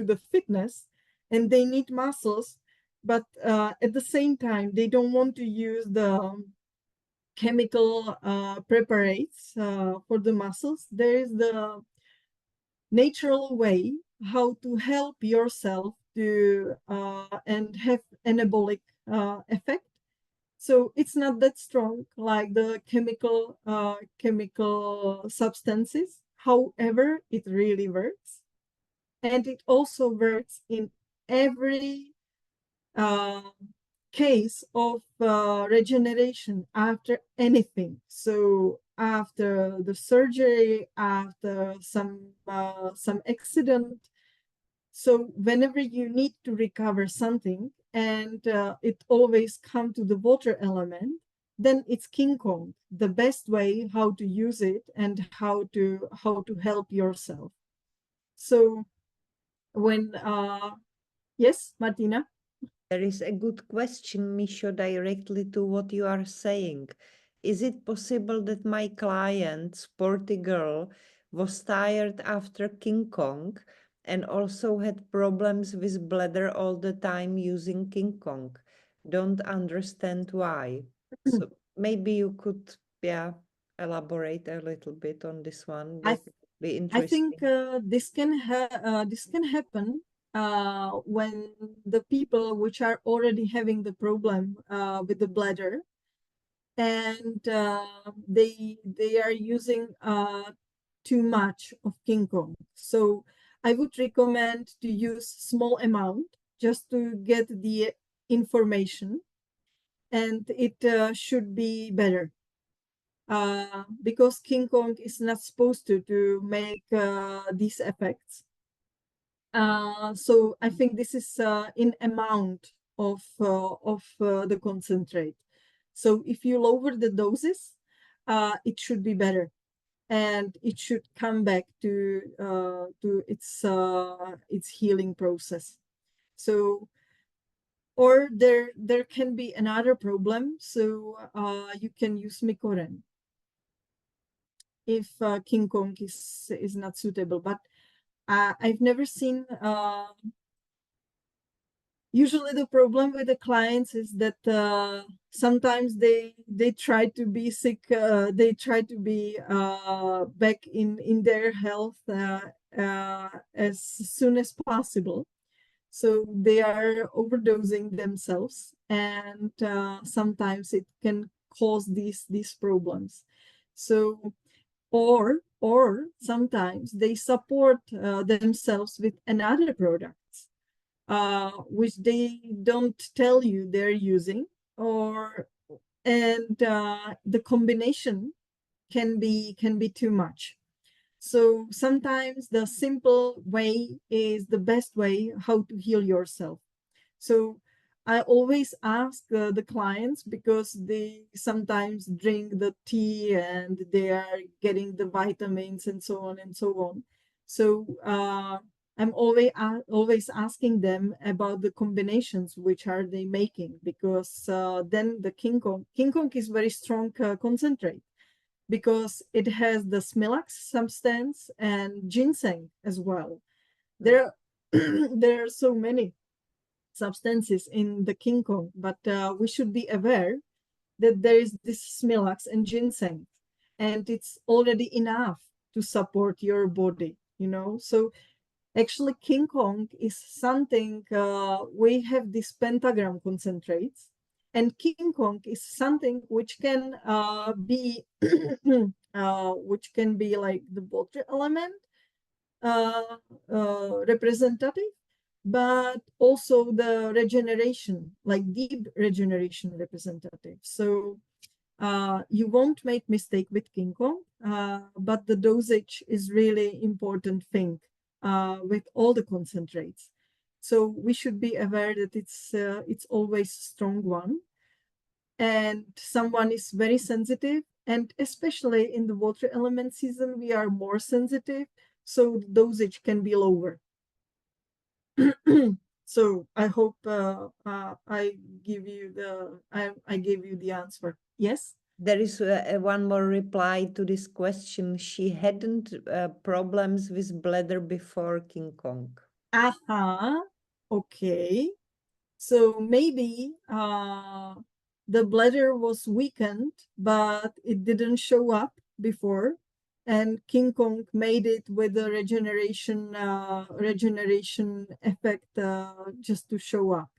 the fitness, and they need muscles, but at the same time they don't want to use the chemical preparates for the muscles, there is the natural way how to help yourself to and have anabolic effect. So it's not that strong like the chemical substances. However, it really works, and it also works in every uh, case of regeneration after anything. So after the surgery, after some accident. So whenever you need to recover something, and it always come to the water element, then it's King Kong, the best way how to use it and how to help yourself. So when yes, Martina. There is a good question, Misho, directly to what you are saying. Is it possible that my client, sporty girl, was tired after King Kong and also had problems with bladder all the time using King Kong? Don't understand why. So maybe you could, yeah, elaborate a little bit on this one. I That would be I think interesting. this can happen when the people which are already having the problem with the bladder, and they are using too much of King Kong. So I would recommend to use small amount just to get the information, and it should be better. Because King Kong is not supposed to make these effects. So I think this is in amount of the concentrate. So if you lower the doses, it should be better, and it should come back to its healing process. So, or there can be another problem. So you can use Micoran if King Kong is not suitable. But I've never seen. Usually, the problem with the clients is that sometimes they try to be sick. They try to be back in their health as soon as possible. So they are overdosing themselves, and sometimes it can cause these problems. So or sometimes they support themselves with another products, which they don't tell you they're using, or and the combination can be too much. So sometimes the simple way is the best way how to heal yourself. So I always ask the clients, because they sometimes drink the tea and they are getting the vitamins and so on and so on. So I'm always asking them about the combinations which are they making, because then the King Kong is very strong concentrate, because it has the smilax substance and ginseng as well. There, there are so many substances in the King Kong, but we should be aware that there is this smilax and ginseng, and it's already enough to support your body. So actually, King Kong is something, we have these pentagram concentrates, and King Kong is something which can be like the water element representative, but also the regeneration, like deep regeneration representative. So you won't make mistake with King Kong, but the dosage is really important thing with all the concentrates. So we should be aware that it's always strong one, and someone is very sensitive, and especially in the water element season, we are more sensitive, so the dosage can be lower. So I hope I gave you the answer. Yes. There is one more reply to this question. She hadn't problems with bladder before King Kong. Aha. Okay. So maybe the bladder was weakened, but it didn't show up before, and King Kong made it with the regeneration effect just to show up.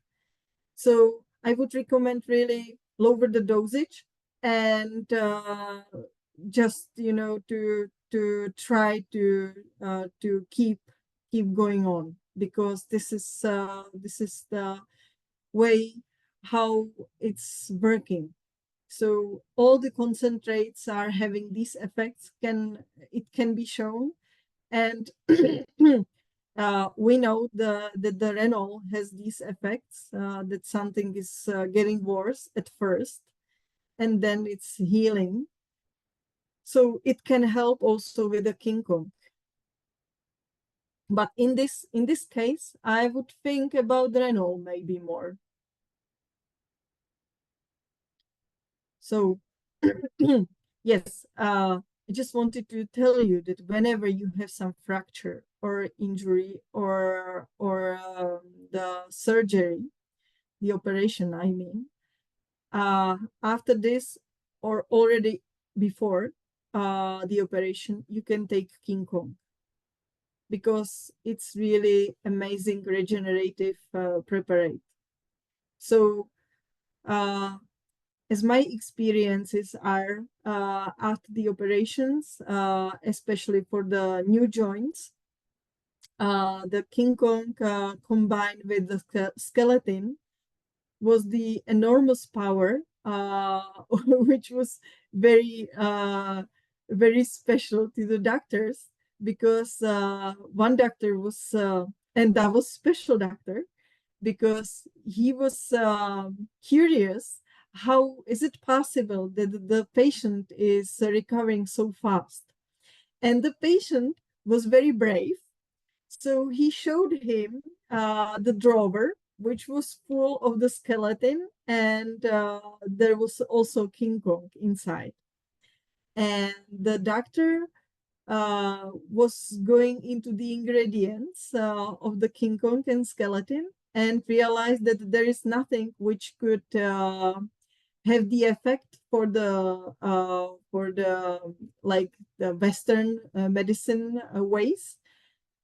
So I would recommend really lower the dosage, and just to try to keep going on, because this is the way how it's working. So all the concentrates are having these effects, it can be shown, and we know that the Renault has these effects, that something is getting worse at first, and then it's healing. So it can help also with the King Kong. But in this case, I would think about Renault maybe more. So yes, I just wanted to tell you that whenever you have some fracture or injury, or the surgery, the operation, I mean, after this, or already before the operation, you can take King Kong, because it's really amazing regenerative preparate. So as my experiences are after the operations, especially for the new joints, the King Kong combined with the skeleton was the enormous power, which was very, very special to the doctors, because one doctor was, and that was special doctor, because he was curious, how is it possible that the patient is recovering so fast? And the patient was very brave. So he showed him the drawer, which was full of the skeleton, and there was also King Kong inside. And the doctor was going into the ingredients of the King Kong and skeleton, and realized that there is nothing which could have the effect for the like the Western medicine ways.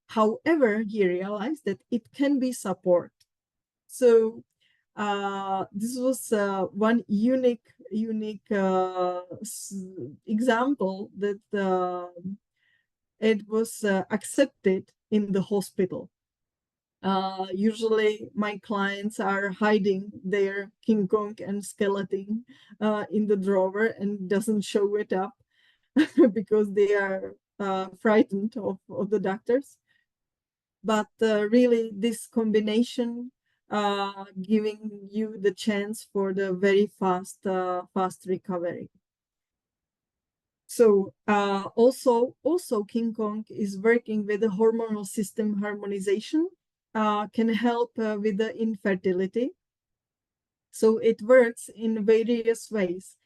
However, he realized that it can be support. So this was one unique example that it was accepted in the hospital. Usually my clients are hiding their King Kong and skeleton in the drawer and doesn't show it up because they are frightened of the doctors. But really this combination giving you the chance for the very fast recovery. So also King Kong is working with the hormonal system harmonization, can help with the infertility. So it works in various ways.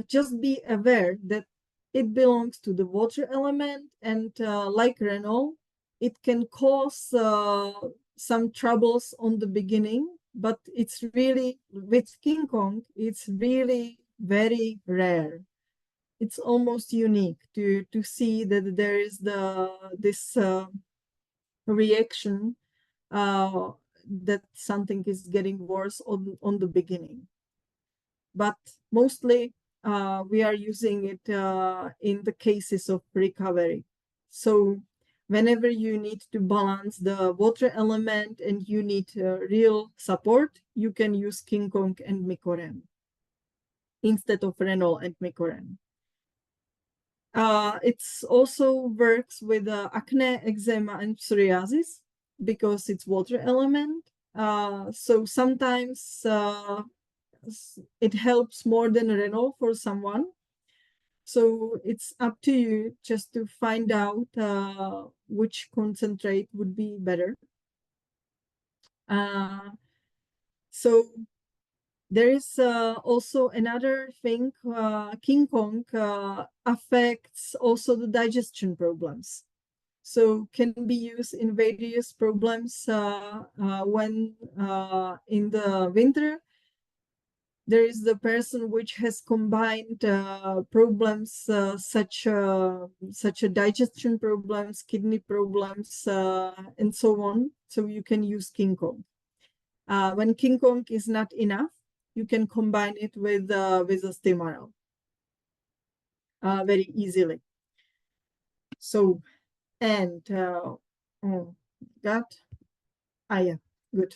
Just be aware that it belongs to the water element, and like Renault, it can cause some troubles on the beginning, but it's really, with King Kong, it's really very rare. It's almost unique to see that there is this reaction that something is getting worse on the beginning. But mostly we are using it in the cases of recovery. So whenever you need to balance the water element and you need real support, you can use King Kong and Mikoren instead of Renault and Mikoren. It also works with acne, eczema, and psoriasis because it's water element. So sometimes it helps more than Renault for someone. So it's up to you just to find out which concentrate would be better. So there is also another thing, King Kong affects also the digestion problems. So can be used in various problems when in the winter, there is the person which has combined problems such a digestion problems, kidney problems, and so on. So you can use King Kong. When King Kong is not enough, you can combine it with a Stimorol very easily. So, and oh God, yeah, good.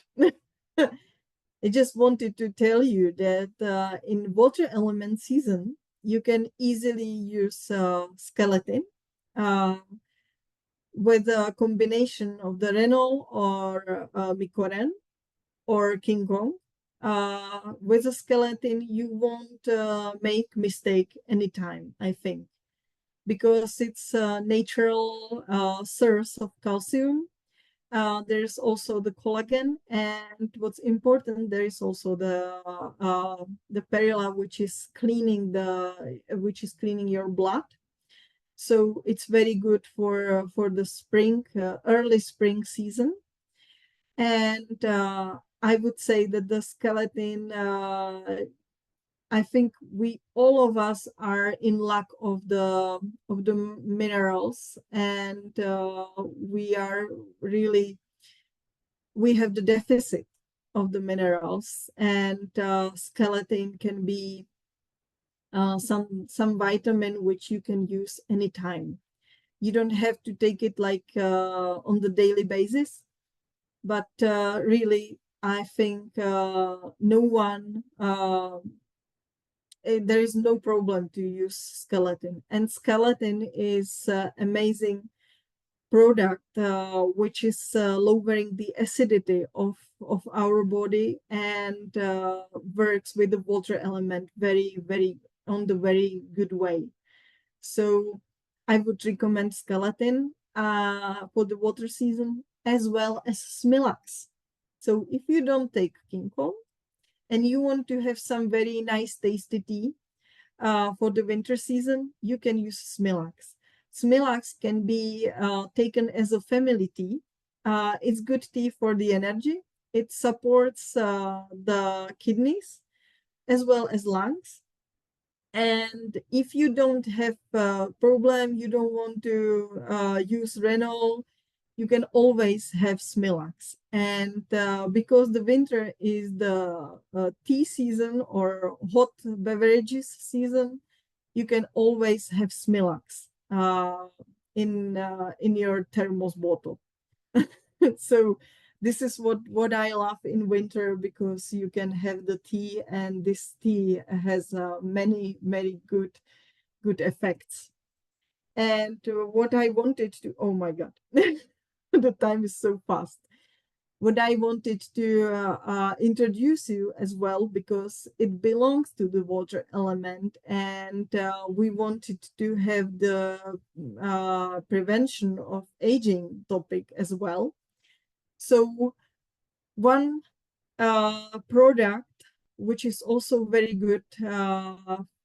I just wanted to tell you that in water element season, you can easily use skeleton with a combination of the Renault or Mikoren or King Kong. With a skeleton, you won't make mistake anytime, I think, because it's a natural source of calcium. There's also the collagen, and what's important, there is also the perilla, which is cleaning your blood. So it's very good for the spring, early spring season. And I would say that the skeleton, I think all of us are in lack of the minerals, and we have the deficit of the minerals, and skeleton can be some vitamin which you can use anytime. You don't have to take it like on the daily basis, but really, I think no one. There is no problem to use skeleton, and skeleton is amazing product which is lowering the acidity of our body, and works with the water element very on the very good way. So I would recommend skeleton for the water season, as well as Smilax. So if you don't take King Kong and you want to have some very nice tasty tea for the winter season, you can use Smilax. Smilax can be taken as a family tea. It's good tea for the energy. It supports the kidneys as well as lungs. And if you don't have a problem, you don't want to use Renault, you can always have Smilax. And because the winter is the tea season or hot beverages season, you can always have Smilax in your thermos bottle. So this is what I love in winter, because you can have the tea, and this tea has many good effects. And what I wanted to, oh my God, the time is so fast. What I wanted to introduce you as well, because it belongs to the water element, and we wanted to have the prevention of aging topic as well. So one product which is also very good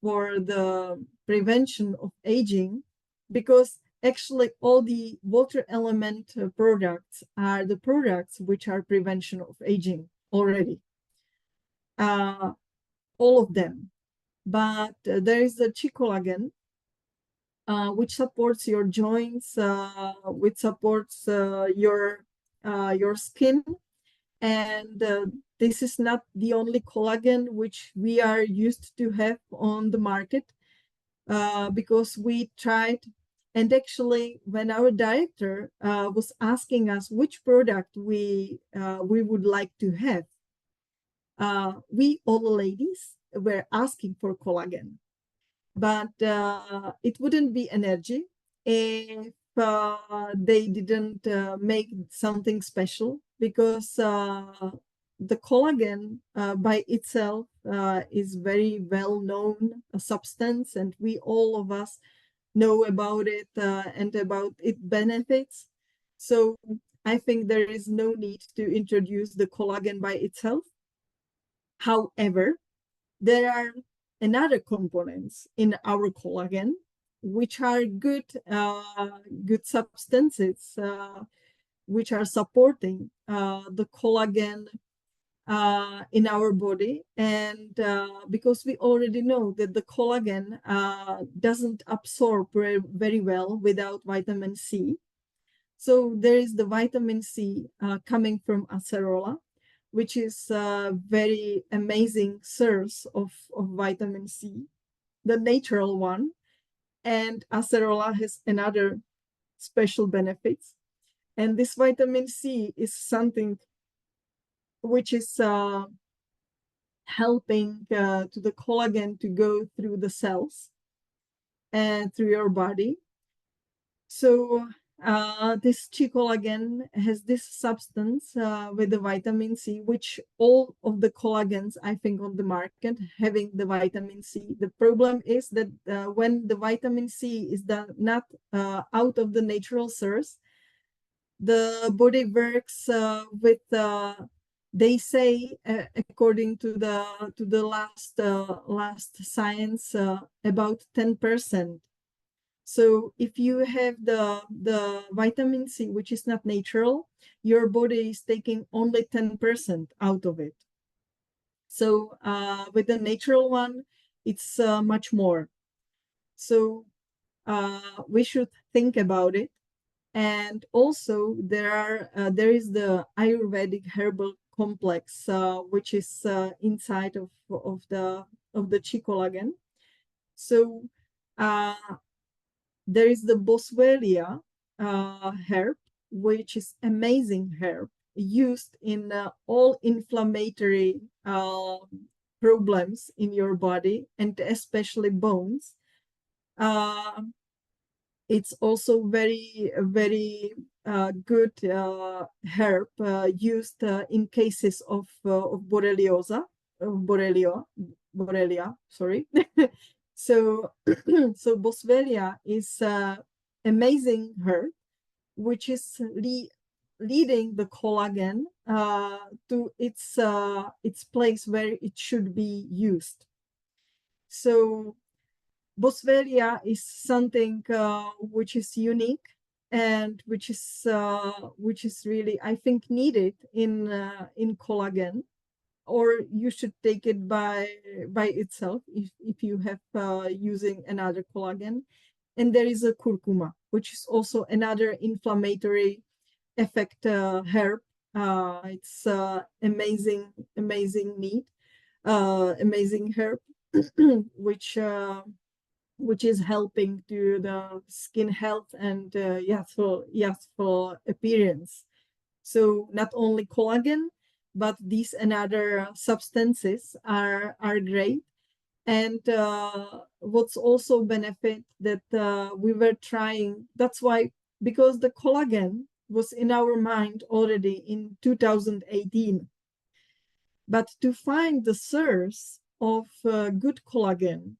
for the prevention of aging, because actually all the water element products are the products which are prevention of aging already, all of them. But there is the Chicollagen, which supports your joints, which supports your skin. And this is not the only collagen which we are used to have on the market, because we tried. And actually, when our director was asking us which product we would like to have, we all ladies were asking for collagen. But it wouldn't be energy if they didn't make something special, because the collagen by itself is very well known substance, and we all of us know about it and about its benefits. So I think there is no need to introduce the collagen by itself. However, there are another components in our collagen which are good substances which are supporting the collagen in our body. And because we already know that the collagen doesn't absorb very well without vitamin C. So there is the vitamin C coming from acerola, which is a very amazing source of vitamin C, the natural one. And acerola has another special benefits. And this vitamin C is something which is helping to the collagen to go through the cells and through your body. So this Chicollagen has this substance with the vitamin C, which all of the collagens, I think, on the market having the vitamin C. The problem is that when the vitamin C is not out of the natural source, the body works with they say according to the last science about 10%. So if you have the vitamin C, which is not natural, your body is taking only 10% out of it. So with the natural one, it's much more. So we should think about it. And also there is the Ayurvedic herbal complex, which is inside of the Chicollagen. So there is the Boswellia herb, which is amazing herb used in all inflammatory problems in your body, and especially bones. It's also very good herb used in cases of borreliosa, borrelia, sorry. So, so Boswellia is amazing herb, which is leading the collagen to its place where it should be used. So Boswellia is something which is unique, and which is really, I think, needed in collagen, or you should take it by itself if you have using another collagen. And there is a curcuma, which is also another inflammatory effect herb. It's amazing, amazing meat, amazing herb, which is helping to the skin health and youthful appearance. So not only collagen, but these and other substances are great. And what's also benefit that we were trying, that's why, because the collagen was in our mind already in 2018. But to find the source of good collagen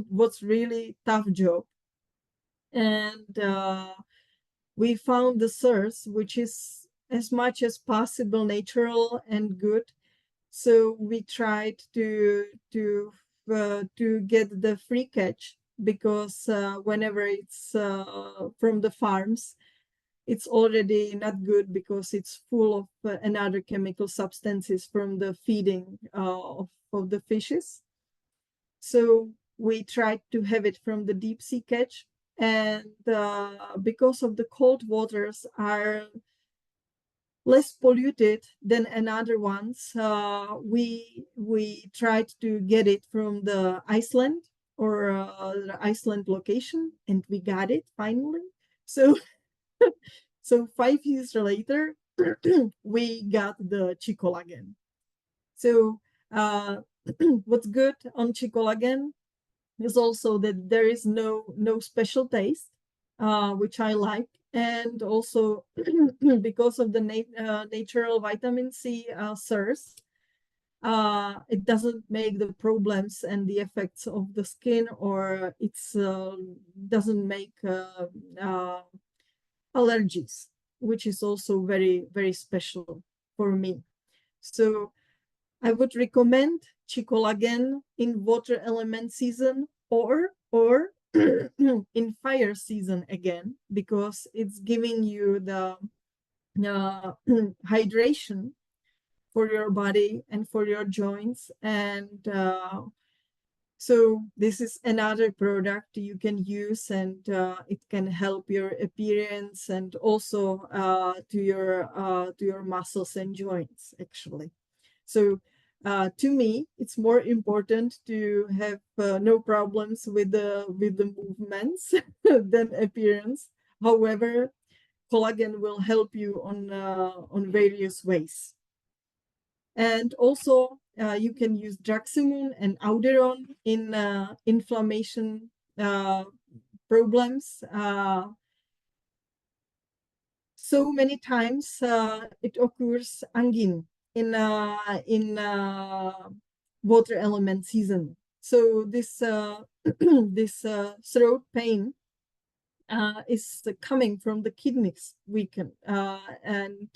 was really tough job. And we found the source, which is as much as possible natural and good. So we tried to get the free catch, because whenever it's from the farms, it's already not good because it's full of another chemical substances from the feeding of the fishes. So we tried to have it from the deep sea catch, and because of the cold waters are less polluted than another ones, we tried to get it from the Iceland, or the Iceland location, and we got it finally. So so 5 years later, we got the Chicolagen. So what's good on Chicolagen is also that there is no special taste, which I like, and also because of the natural vitamin C source, it doesn't make the problems and the effects of the skin, or it's doesn't make allergies, which is also very, very special for me. So I would recommend Chicolagen in water element season, or in fire season again, because it's giving you the hydration for your body and for your joints. And so this is another product you can use, and it can help your appearance, and also to your muscles and joints, actually. So to me, it's more important to have no problems with the movements than appearance. However, collagen will help you on various ways. And also, you can use Draximun and Auderon in inflammation problems. So many times it occurs angin in water element season. So this this throat pain is coming from the kidneys weaken, and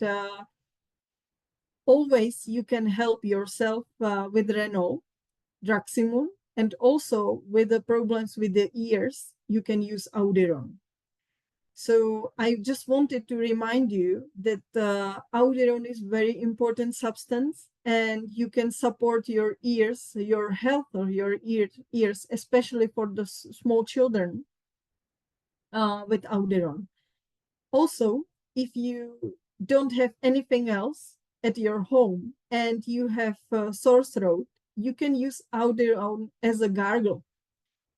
always you can help yourself with Renol, Draximun, and also with the problems with the ears, you can use Auderon. So I just wanted to remind you that Auderon is very important substance, and you can support your ears, your health of your ears, especially for the small children, with Auderon. Also, if you don't have anything else at your home and you have sore throat, you can use Auderon as a gargle,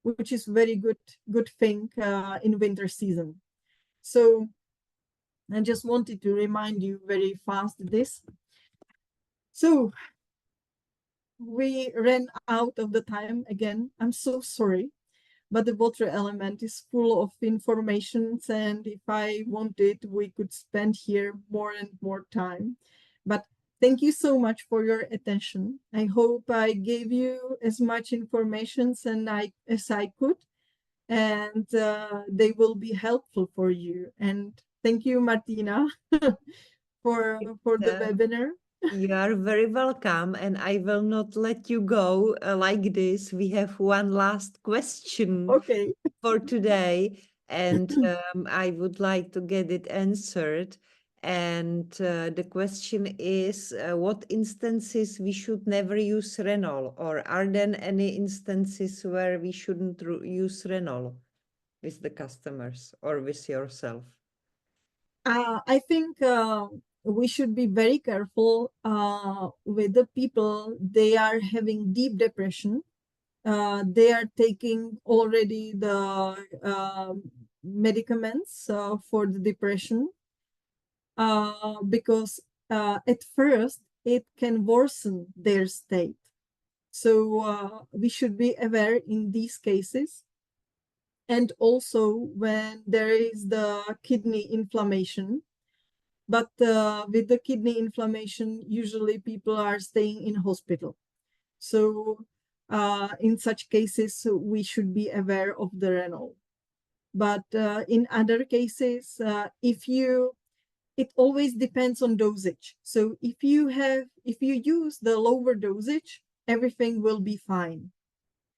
which is very good thing in winter season. So I just wanted to remind you very fast this. So we ran out of the time again. I'm so sorry, but the water element is full of informations, and if I wanted, we could spend here more and more time. But thank you so much for your attention. I hope I gave you as much information as I could, and they will be helpful for you. And thank you, Martina, for the webinar. You are very welcome, and I will not let you go like this. We have one last question Okay. for today, and I would like to get it answered. And the question is, what instances we should never use Renol, or are there any instances where we shouldn't use Renol with the customers or with yourself? I think we should be very careful with the people. They are having deep depression. They are taking already the medicaments for the depression because at first it can worsen their state. So we should be aware in these cases. And also when there is the kidney inflammation. But with the kidney inflammation, usually people are staying in hospital. So in such cases, we should be aware of the renal. But in other cases, it always depends on dosage. So if you use the lower dosage, everything will be fine.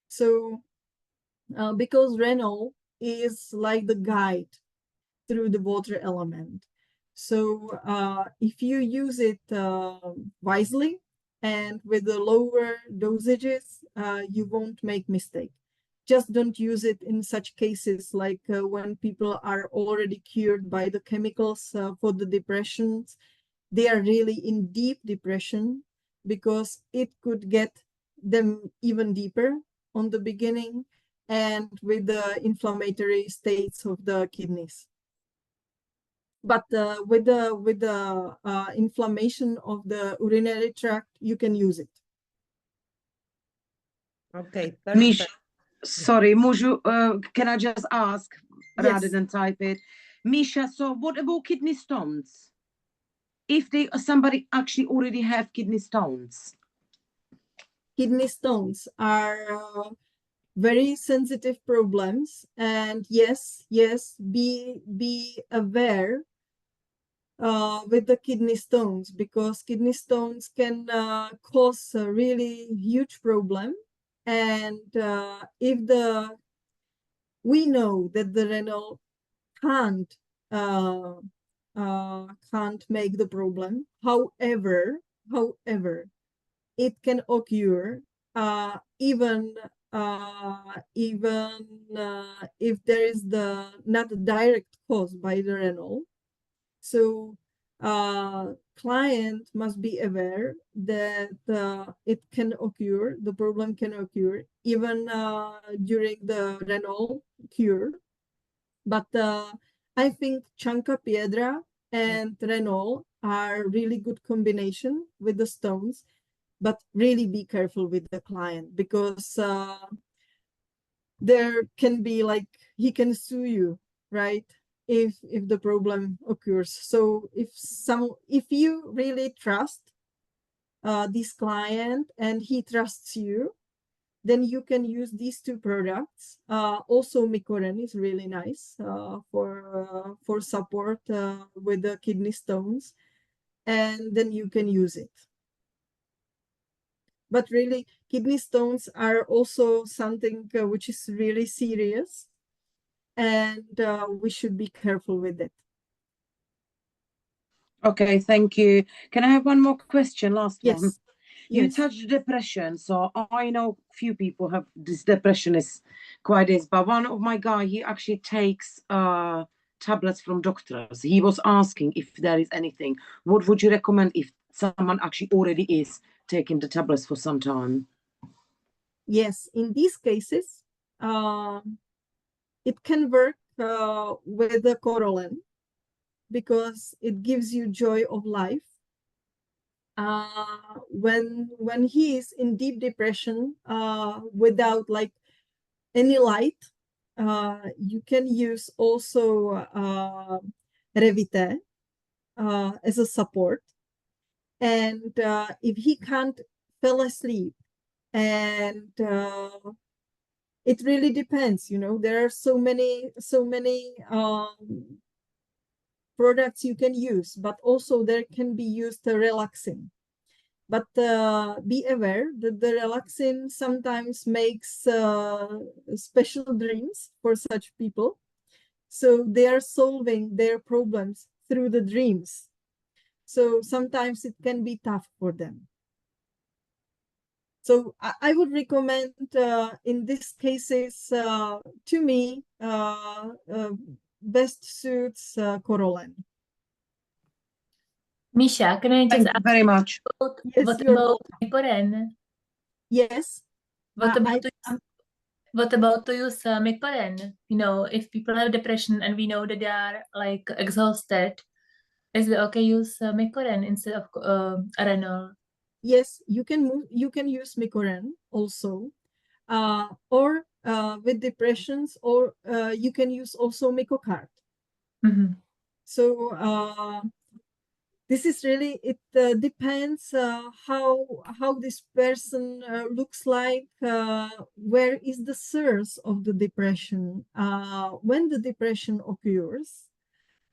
So because renal is like the guide through the water element. So if you use it wisely and with the lower dosages, you won't make mistake. Just don't use it in such cases like when people are already cured by the chemicals for the depressions. They are really in deep depression because it could get them even deeper on the beginning and with the inflammatory states of the kidneys. But with the inflammation of the urinary tract, you can use it. Okay, Mish, perfect. sorry, Muju, can I just ask rather Yes. than type it? Misha, so what about kidney stones? If somebody actually already have kidney stones? Kidney stones are very sensitive problems, and yes, be aware with the kidney stones, because kidney stones can cause a really huge problem. And if we know that the renal can't make the problem. However, it can occur even if there is not a direct cause by the renal. So client must be aware that it can occur, the problem can occur even during the renal cure. But I think Chanca Piedra and renol are really good combination with the stones, but really be careful with the client, because there can be like, he can sue you, right? If the problem occurs. So if you really trust this client and he trusts you, then you can use these two products. Also, Micoren is really nice for support with the kidney stones, and then you can use it. But really, kidney stones are also something which is really serious, and we should be careful with it. Okay, thank you. Can I have one more question? Last one. Yes. You Yes. touched depression, so I know few people have this depression is quite is, but one of my guy, he actually takes tablets from doctors. He was asking if there is anything. What would you recommend if someone actually already is taking the tablets for some time? Yes, in these cases, it can work with the Corolan, because it gives you joy of life. When he is in deep depression, without like any light, you can use also Revite as a support. And if he can't fall asleep, and it really depends, there are so many products you can use, but also there can be used relaxing. But be aware that the relaxing sometimes makes special dreams for such people. So they are solving their problems through the dreams. So sometimes it can be tough for them. So I would recommend in these cases, to me, best suits Corolan. Misha, can I just Thank you ask very much. Yes, what you're about welcome. Mikoren? Yes. What about to I'm- what about to use Mikoren? You know, if people have depression and we know that they are like exhausted, is it okay use Mikoren instead of Arenol? Yes, you can use Mikoren also, or with depressions, or you can use also Micocard. Mm-hmm. So this is really, it depends how this person looks like, where is the source of the depression, when the depression occurs.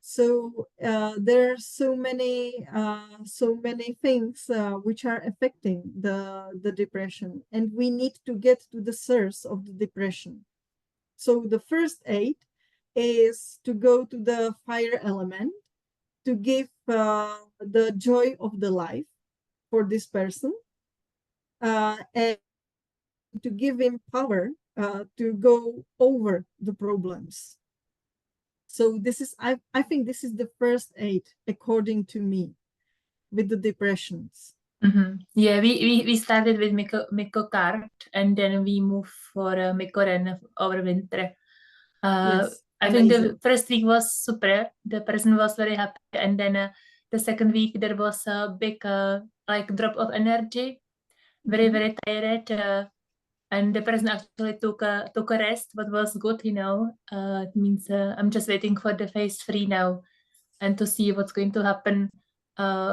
So there are so many things which are affecting the depression, and we need to get to the source of the depression. So the first aid is to go to the fire element, to give the joy of the life for this person, and to give him power to go over the problems. So this is, I think this is the first aid, according to me, with the depressions. Mm-hmm. Yeah, we started with Micocard and then we moved for Micoren over winter. Yes, I think the amazing. first week was super. The person was very happy, and then the second week there was a big like drop of energy, very very tired, and the person actually took a rest, but was good, you know. It means I'm just waiting for the phase 3 now, and to see what's going to happen.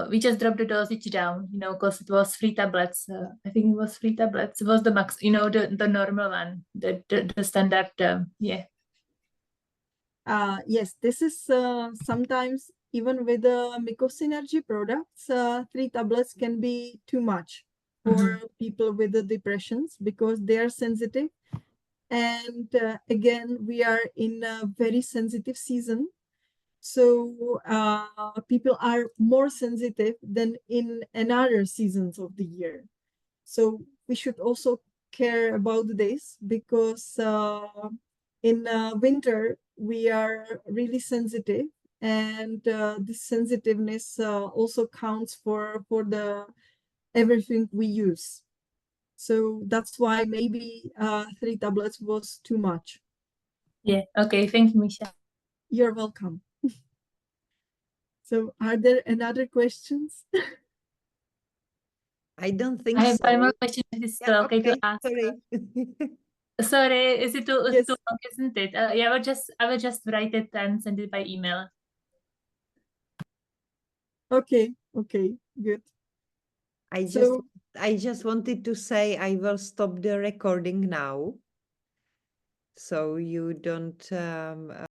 We just dropped the dosage down, you know, because it was 3 tablets. I think it was 3 tablets. It was the max, you know, the normal one, the standard. Yeah. Yes, this is sometimes even with the Mycosynergy products, 3 tablets can be too much for people with the depressions because they are sensitive. And again, we are in a very sensitive season. So people are more sensitive than in another seasons of the year. So we should also care about this because in winter we are really sensitive, and this sensitiveness also counts for the everything we use. So that's why maybe 3 tablets was too much. Yeah. Okay. Thank you, Misha. You're welcome. So are there another questions? I don't think I have so. one more question. Is it still okay to ask? Sorry. Sorry, is it too Yes. long, isn't it? Yeah, I will just write it and send it by email. Okay, good. I So just wanted to say I will stop the recording now, so you don't